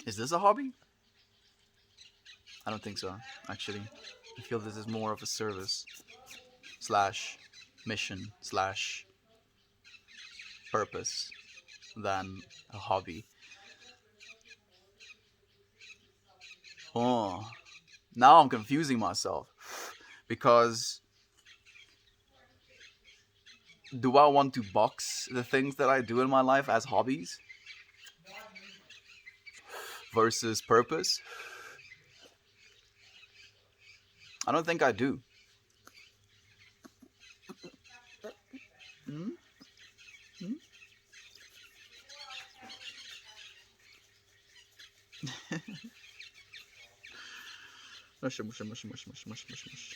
Is this a hobby? I don't think so, actually. I feel this is more of a service slash mission slash purpose than a hobby. Oh, now I'm confusing myself because do I want to box the things that I do in my life as hobbies versus purpose? I don't think I do. Hmm? Hmm? Mush, mush, mush, mush, mush, mush, mush, mush.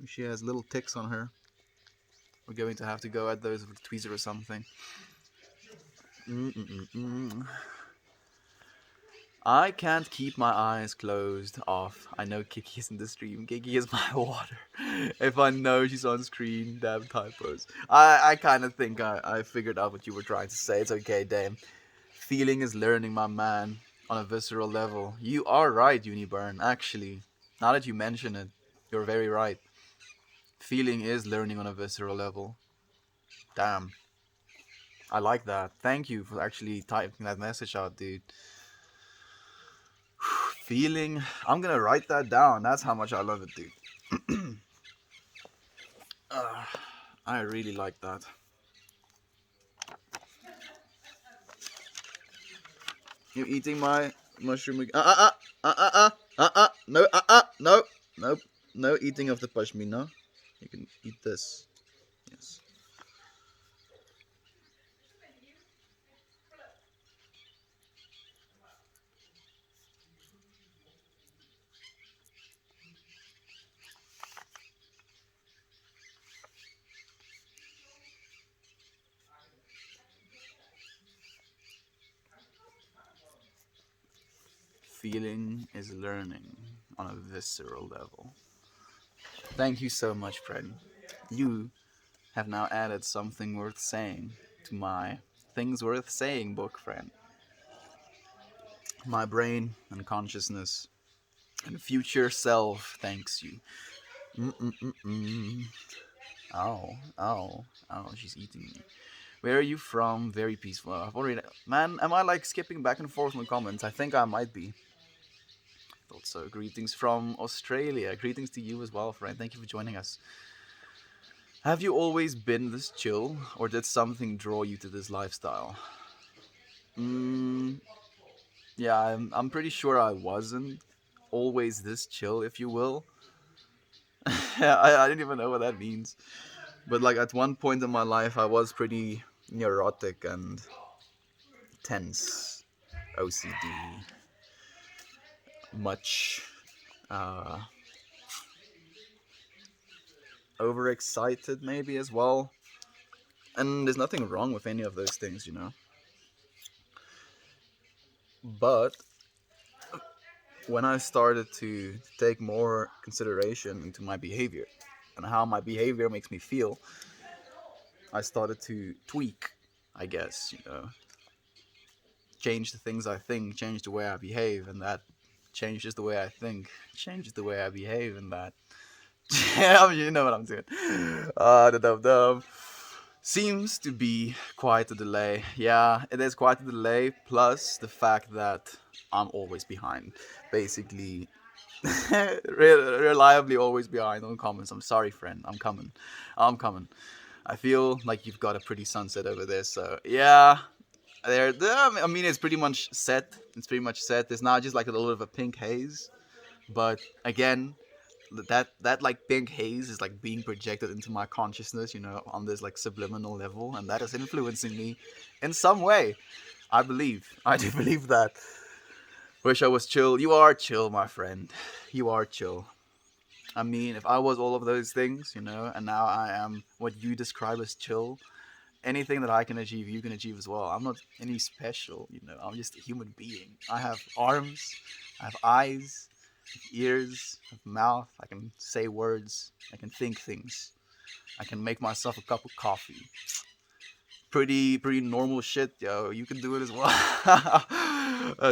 She has little ticks on her. We're going to have to go at those with a tweezer or something. Mm-mm-mm-mm. I can't keep my eyes closed off. I know Kiki's in the stream. Kiki is my water. If I know she's on screen, damn typos. I kind of think I figured out what you were trying to say. It's okay, Dame. Feeling is learning, my man, on a visceral level. You are right, Uniburn, actually. Now that you mention it, you're very right. Feeling is learning on a visceral level. Damn. I like that. Thank you for actually typing that message out, dude. Feeling. I'm gonna write that down. That's how much I love it, dude. I really like that. You eating my mushroom? No, no, nope, no eating of the pashmina. You can eat this. Yes. Feeling is learning on a visceral level. Thank you so much, friend. You have now added something worth saying to my things worth saying book, friend. My brain and consciousness and future self thanks you. Mm-mm-mm-mm. Oh, oh, oh, she's eating me. Where are you from? Very peaceful. I've already. Man, am I like skipping back and forth in the comments? I think I might be. Thought so. Greetings from Australia. Greetings to you as well, friend. Thank you for joining us. Have you always been this chill, or did something draw you to this lifestyle? Mm, yeah, I'm pretty sure I wasn't always this chill, if you will. I didn't even know what that means. But like at one point in my life, I was pretty neurotic and tense, OCD, much uh, overexcited, maybe as well. And there's nothing wrong with any of those things, you know. But when I started to take more consideration into my behavior and how my behavior makes me feel, I started to tweak, I guess, you know, change the things I think, change the way I behave, and that changes the way I think, changes the way I behave, and that. Yeah, you know what I'm doing. The dub dub. Seems to be quite a delay. Yeah, it is quite a delay, plus the fact that I'm always behind. Basically, reliably always behind on comments. I'm sorry, friend. I'm coming. I'm coming. I feel like you've got a pretty sunset over there, so yeah. I mean, it's pretty much set. It's pretty much set. There's now just like a little bit of a pink haze, but again, that like pink haze is like being projected into my consciousness, you know, on this like subliminal level, and that is influencing me in some way. I do believe that. Wish I was chill. You are chill, my friend. You are chill. I mean, if I was all of those things, and now I am what you describe as chill, anything that I can achieve, you can achieve as well. I'm not any special. I'm just a human being. I have arms, I have eyes, ears, I have mouth. I can say words. I can think things. I can make myself a cup of coffee. Pretty normal shit, yo. You can do it as well.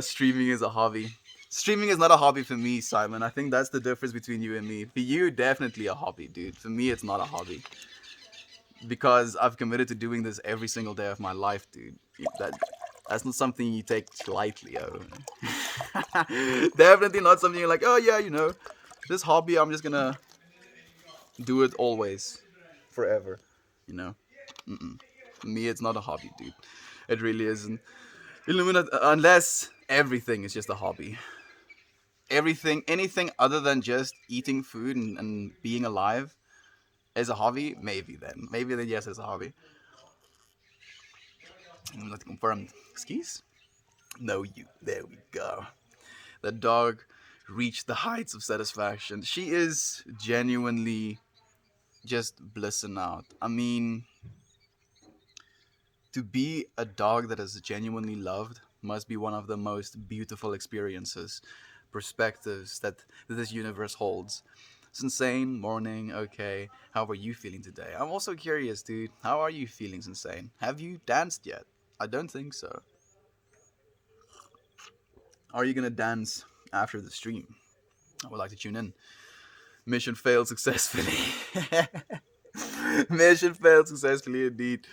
Streaming is a hobby. Streaming is not a hobby for me, Simon. I think that's the difference between you and me. For you, definitely a hobby, dude. For me, it's not a hobby because I've committed to doing this every single day of my life, dude. That's not something you take lightly, yo. Definitely not something you're like, oh yeah, this hobby, I'm just gonna do it always, forever. You know, For me, it's not a hobby, dude. It really isn't. Unless everything is just a hobby. Anything other than just eating food and being alive is a hobby. Maybe then yes, it's a hobby. Not confirmed. Skis? No, you. There we go. The dog reached the heights of satisfaction. She is genuinely just blissing out. I mean, to be a dog that is genuinely loved must be one of the most beautiful experiences, perspectives that this universe holds. It's insane. Morning. Okay. How are you feeling today? I'm also curious, dude. How are you feeling, insane? Have you danced yet? I don't think so. Are you gonna dance after the stream? I would like to tune in. Mission failed successfully. Mission failed successfully indeed.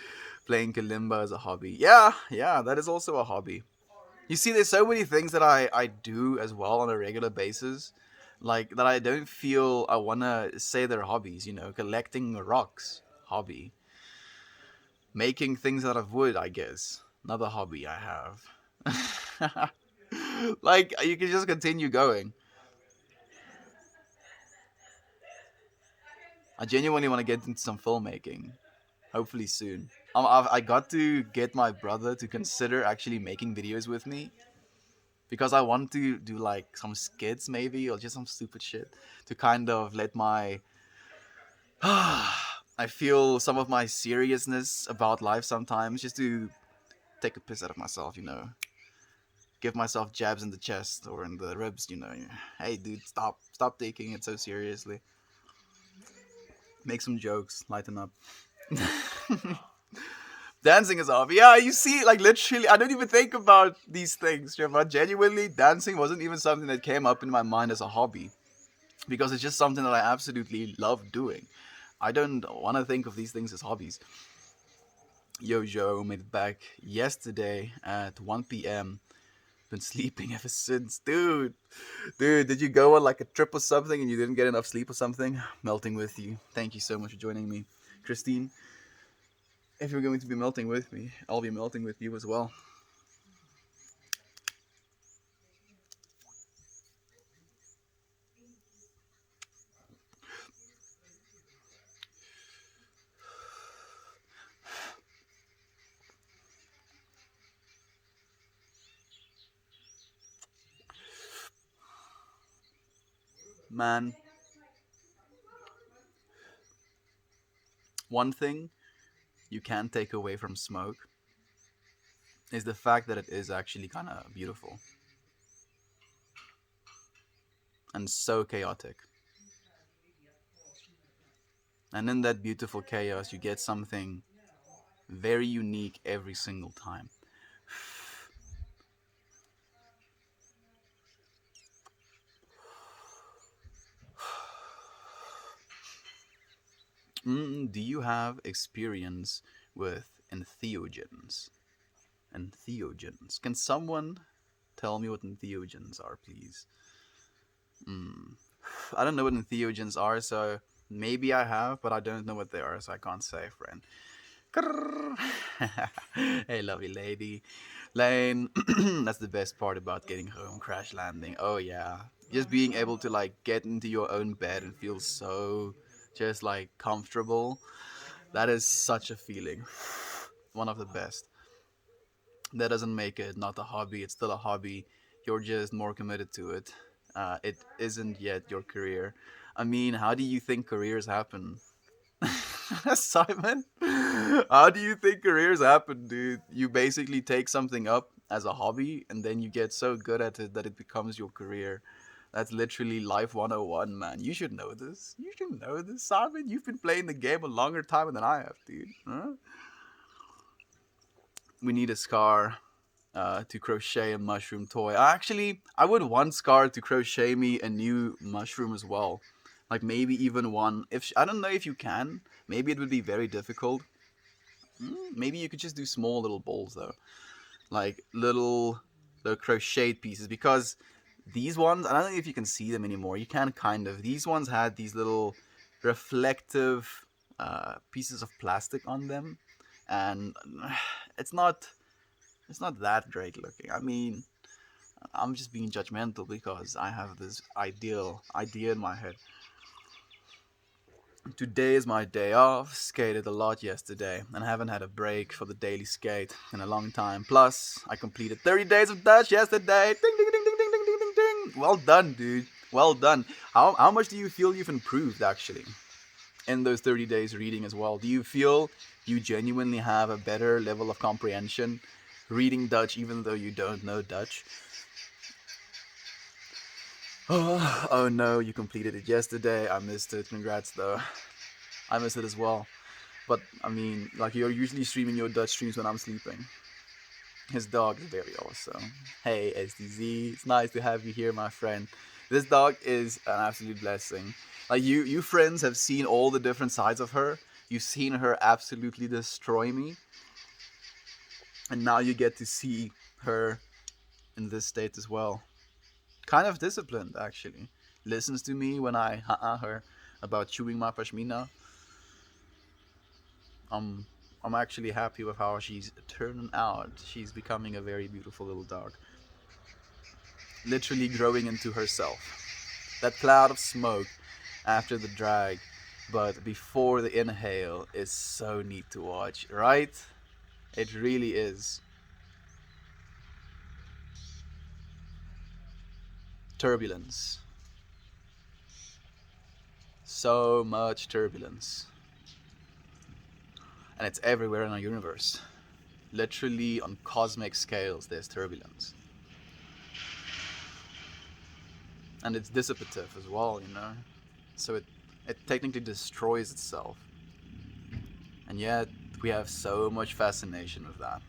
Playing kalimba as a hobby. Yeah, that is also a hobby. You see, there's so many things that I do as well on a regular basis, like that I don't feel I wanna say they're hobbies. Collecting rocks, hobby. Making things out of wood, I guess, another hobby I have. Like you can just continue going. I genuinely want to get into some filmmaking. Hopefully soon. I got to get my brother to consider actually making videos with me because I want to do like some skits maybe or just some stupid shit to kind of let my I feel some of my seriousness about life sometimes just to take a piss out of myself. Give myself jabs in the chest or in the ribs. Hey dude, stop taking it so seriously. Make some jokes, lighten up. Dancing is a hobby. Yeah, you see, like literally, I don't even think about these things, but genuinely, dancing wasn't even something that came up in my mind as a hobby because it's just something that I absolutely love doing. I don't want to think of these things as hobbies. Yo, Joe made it back yesterday at 1 p.m. Been sleeping ever since, dude. Dude, did you go on like a trip or something and you didn't get enough sleep or something? Melting with you. Thank you so much for joining me, Christine. If you're going to be melting with me, I'll be melting with you as well. Man, one thing you can't take away from smoke is the fact that it is actually kind of beautiful and so chaotic. And in that beautiful chaos, you get something very unique every single time. Do you have experience with entheogens? Entheogens. Can someone tell me what entheogens are, please? I don't know what entheogens are, so maybe I have, but I don't know what they are, so I can't say, friend. Hey, lovely lady. Lane, that's the best part about getting home, crash landing. Oh, yeah. Just being able to, like, get into your own bed and feel so just, like, comfortable. That is such a feeling. One of the best. That doesn't make it not a hobby. It's still a hobby. You're just more committed to it. It isn't yet your career. I mean, how do you think careers happen? Simon, how do you think careers happen, dude? You basically take something up as a hobby and then you get so good at it that it becomes your career. That's literally life 101, man. You should know this. You should know this, Simon. You've been playing the game a longer time than I have, dude. Huh? We need a scar to crochet a mushroom toy. Actually, I would want Scar to crochet me a new mushroom as well. Like maybe even one. If I don't know if you can. Maybe it would be very difficult. Maybe you could just do small little balls though, like little the crocheted pieces. Because these ones, I don't know if you can see them anymore. You can kind of. These ones had these little reflective pieces of plastic on them, and it's not it's not that great looking. I mean, I'm just being judgmental because I have this ideal idea in my head. Today is my day off. Skated a lot yesterday and haven't had a break for the daily skate in a long time. Plus, I completed 30 days of Dutch yesterday. Ding ding ding ding ding ding ding ding ding. Well done, dude. Well done. How much do you feel you've improved actually in those 30 days reading as well? Do you feel you genuinely have a better level of comprehension reading Dutch even though you don't know Dutch? Oh no, you completed it yesterday. I missed it. Congrats though. I missed it as well. But I mean, like you're usually streaming your Dutch streams when I'm sleeping. His dog is very awesome. Hey SDZ, it's nice to have you here, my friend. This dog is an absolute blessing. Like you friends have seen all the different sides of her. You've seen her absolutely destroy me, and now you get to see her in this state as well. Kind of disciplined actually. Listens to me when I her about chewing my pashmina. I'm I'm actually happy with how she's turning out. She's becoming a very beautiful little dog. Literally growing into herself. That cloud of smoke after the drag, but before the inhale is so neat to watch, right? It really is. Turbulence. So much turbulence. And it's everywhere in our universe. Literally on cosmic scales, there's turbulence. And it's dissipative as well, you know? So it technically destroys itself. And yet, we have so much fascination with that.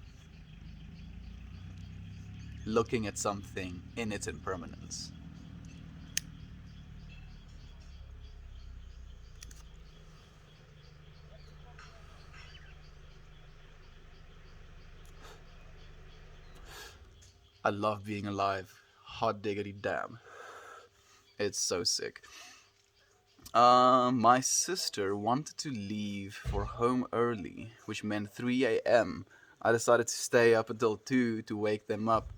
Looking at something in its impermanence. I love being alive. Hot diggity damn. It's so sick. My sister wanted to leave for home early, which meant 3 a.m. I decided to stay up until 2 to wake them up.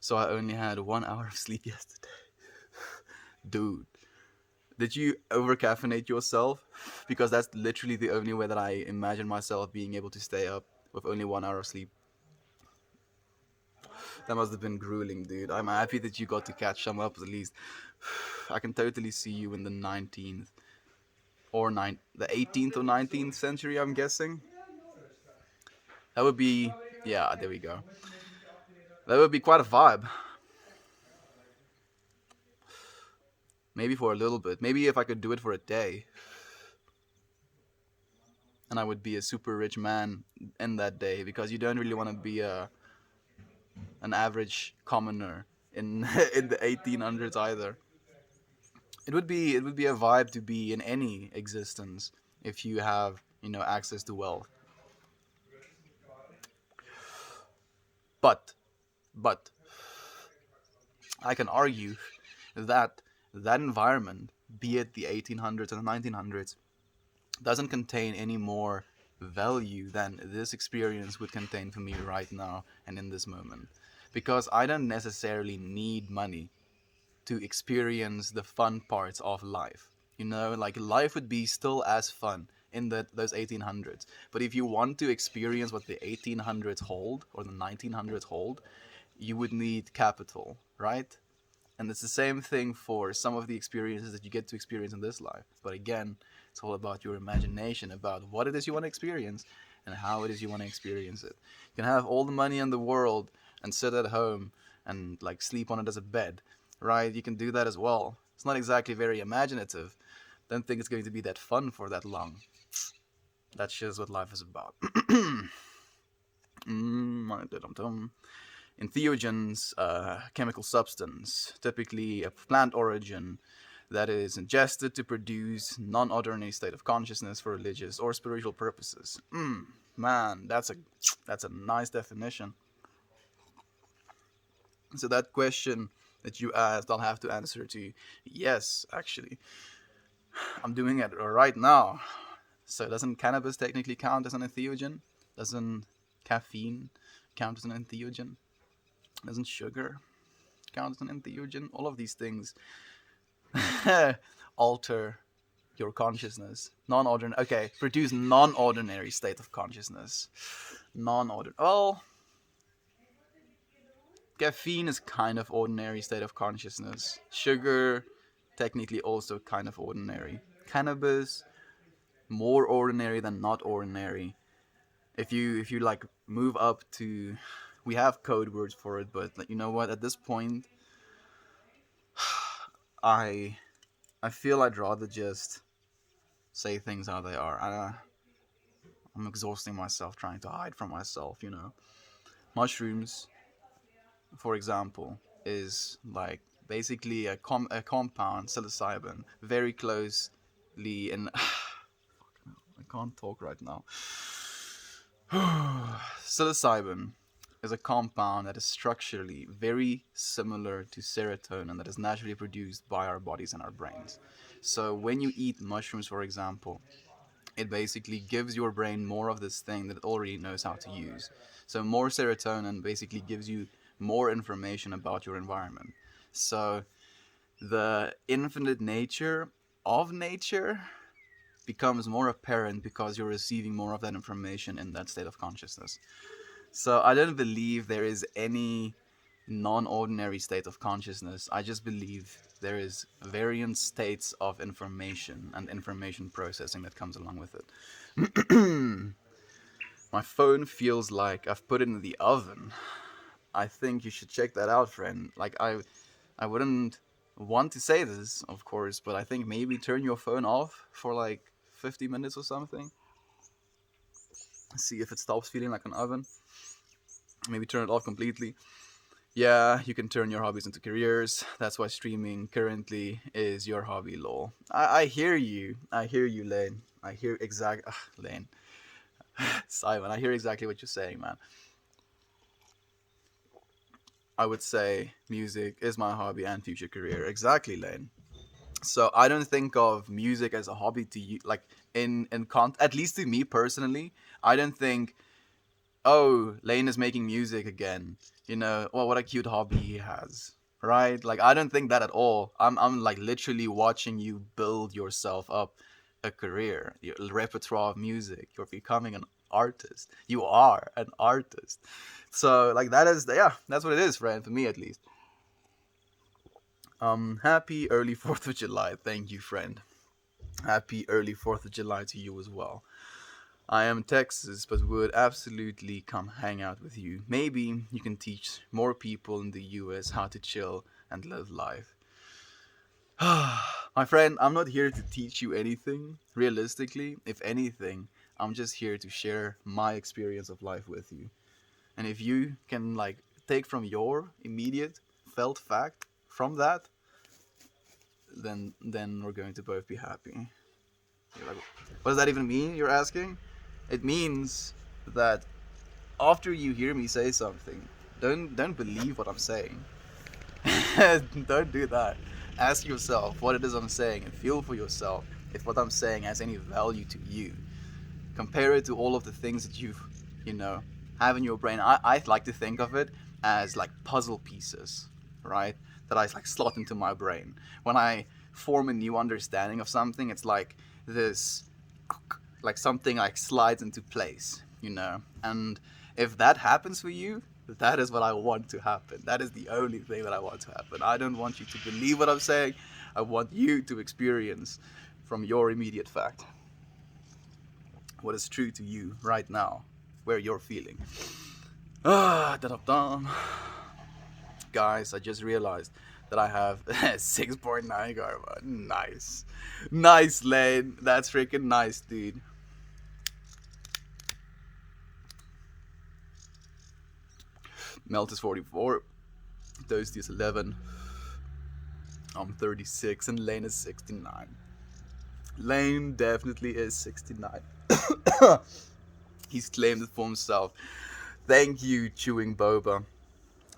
So I only had 1 hour of sleep yesterday. Dude, did you over caffeinate yourself? Because that's literally the only way that I imagine myself being able to stay up with only 1 hour of sleep. That must have been grueling, dude. I'm happy that you got to catch some up at least. I can totally see you in the 19th or the 18th or 19th century, I'm guessing. That would be, yeah, there we go. That would be quite a vibe. Maybe for a little bit. Maybe if I could do it for a day. And I would be a super rich man in that day because you don't really want to be an average commoner in in the 1800s either. It would be a vibe to be in any existence if you have access to wealth. But but I can argue that that environment, be it the 1800s and the 1900s, doesn't contain any more value than this experience would contain for me right now and in this moment. Because I don't necessarily need money to experience the fun parts of life. Like life would be still as fun in those 1800s. But if you want to experience what the 1800s hold or the 1900s hold, you would need capital, right? And it's the same thing for some of the experiences that you get to experience in this life. But again, it's all about your imagination, about what it is you want to experience and how it is you want to experience it. You can have all the money in the world and sit at home and like sleep on it as a bed, right? You can do that as well. It's not exactly very imaginative. Don't think it's going to be that fun for that long. That's just what life is about. Entheogens, chemical substance, typically of plant origin, that is ingested to produce non-ordinary state of consciousness for religious or spiritual purposes. Man, that's a nice definition. So that question that you asked, I'll have to answer to yes, actually. I'm doing it right now. So doesn't cannabis technically count as an entheogen? Doesn't caffeine count as an entheogen? Doesn't sugar count as an entheogen? All of these things alter your consciousness. Non-ordinary. Okay, produce non-ordinary state of consciousness. Non-ordinary. Well, caffeine is kind of ordinary state of consciousness. Sugar, technically also kind of ordinary. Cannabis, more ordinary than not ordinary. If you like move up to, we have code words for it, but you know what? At this point, I feel I'd rather just say things how they are. I'm exhausting myself trying to hide from myself. Mushrooms, for example, is like basically a compound, psilocybin, very closely in. I can't talk right now. Psilocybin is a compound that is structurally very similar to serotonin that is naturally produced by our bodies and our brains. So when you eat mushrooms, for example, it basically gives your brain more of this thing that it already knows how to use. So more serotonin basically gives you more information about your environment. So the infinite nature of nature becomes more apparent because you're receiving more of that information in that state of consciousness. So I don't believe there is any non-ordinary state of consciousness. I just believe there is variant states of information and information processing that comes along with it. My phone feels like I've put it in the oven. I think you should check that out, friend. Like I wouldn't want to say this, of course, but I think maybe turn your phone off for like 50 minutes or something. See if it stops feeling like an oven. Maybe turn it off completely. Yeah, you can turn your hobbies into careers. That's why streaming currently is your hobby, lol. I hear you. I hear you, Lane. I hear Lane. Simon, I hear exactly what you're saying, man. I would say music is my hobby and future career. Exactly, Lane. So I don't think of music as a hobby to you, like at least to me personally. I don't think, oh, Lane is making music again. Well, what a cute hobby he has, right? Like I don't think that at all. I'm like literally watching you build yourself up a career, your repertoire of music. You're becoming an artist. You are an artist. So like that's what it is, friend. For me at least. Happy early 4th of July. Thank you, friend. Happy early 4th of July to you as well. I am in Texas, but would absolutely come hang out with you. Maybe you can teach more people in the US how to chill and live life. My friend, I'm not here to teach you anything. Realistically, if anything, I'm just here to share my experience of life with you. And if you can like take from your immediate felt fact from that, then we're going to both be happy. Like, what does that even mean? You're asking? It means that after you hear me say something, don't believe what I'm saying. Don't do that. Ask yourself what it is I'm saying and feel for yourself if what I'm saying has any value to you. Compare it to all of the things that have in your brain. I like to think of it as like puzzle pieces, right? That I like slot into my brain. When I form a new understanding of something, it's like this like something like slides into place, you know. And if that happens for you, that is what I want to happen. That is the only thing that I want to happen. I don't want you to believe what I'm saying. I want you to experience from your immediate fact what is true to you right now, where you're feeling. Da-da-da. Guys, I just realized that I have 6.9 karma. Nice. Nice, Lane. That's freaking nice, dude. Melt is 44. Toasty is 11. I'm 36 and Lane is 69. Lane definitely is 69. He's claimed it for himself. Thank you, Chewing Boba,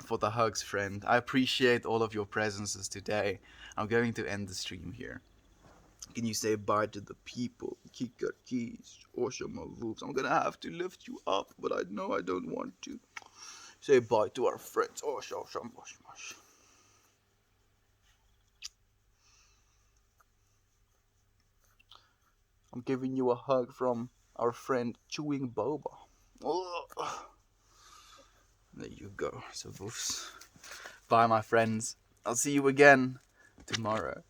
for the hugs, friend. I appreciate all of your presences today. I'm going to end the stream here. Can you say bye to the people? Kika Keys, Oshama Wolves. I'm gonna have to lift you up, but I know I don't want to. Say bye to our friends. Oshama. I'm giving you a hug from our friend Chewing Boba. There you go. So, bye, my friends. I'll see you again tomorrow.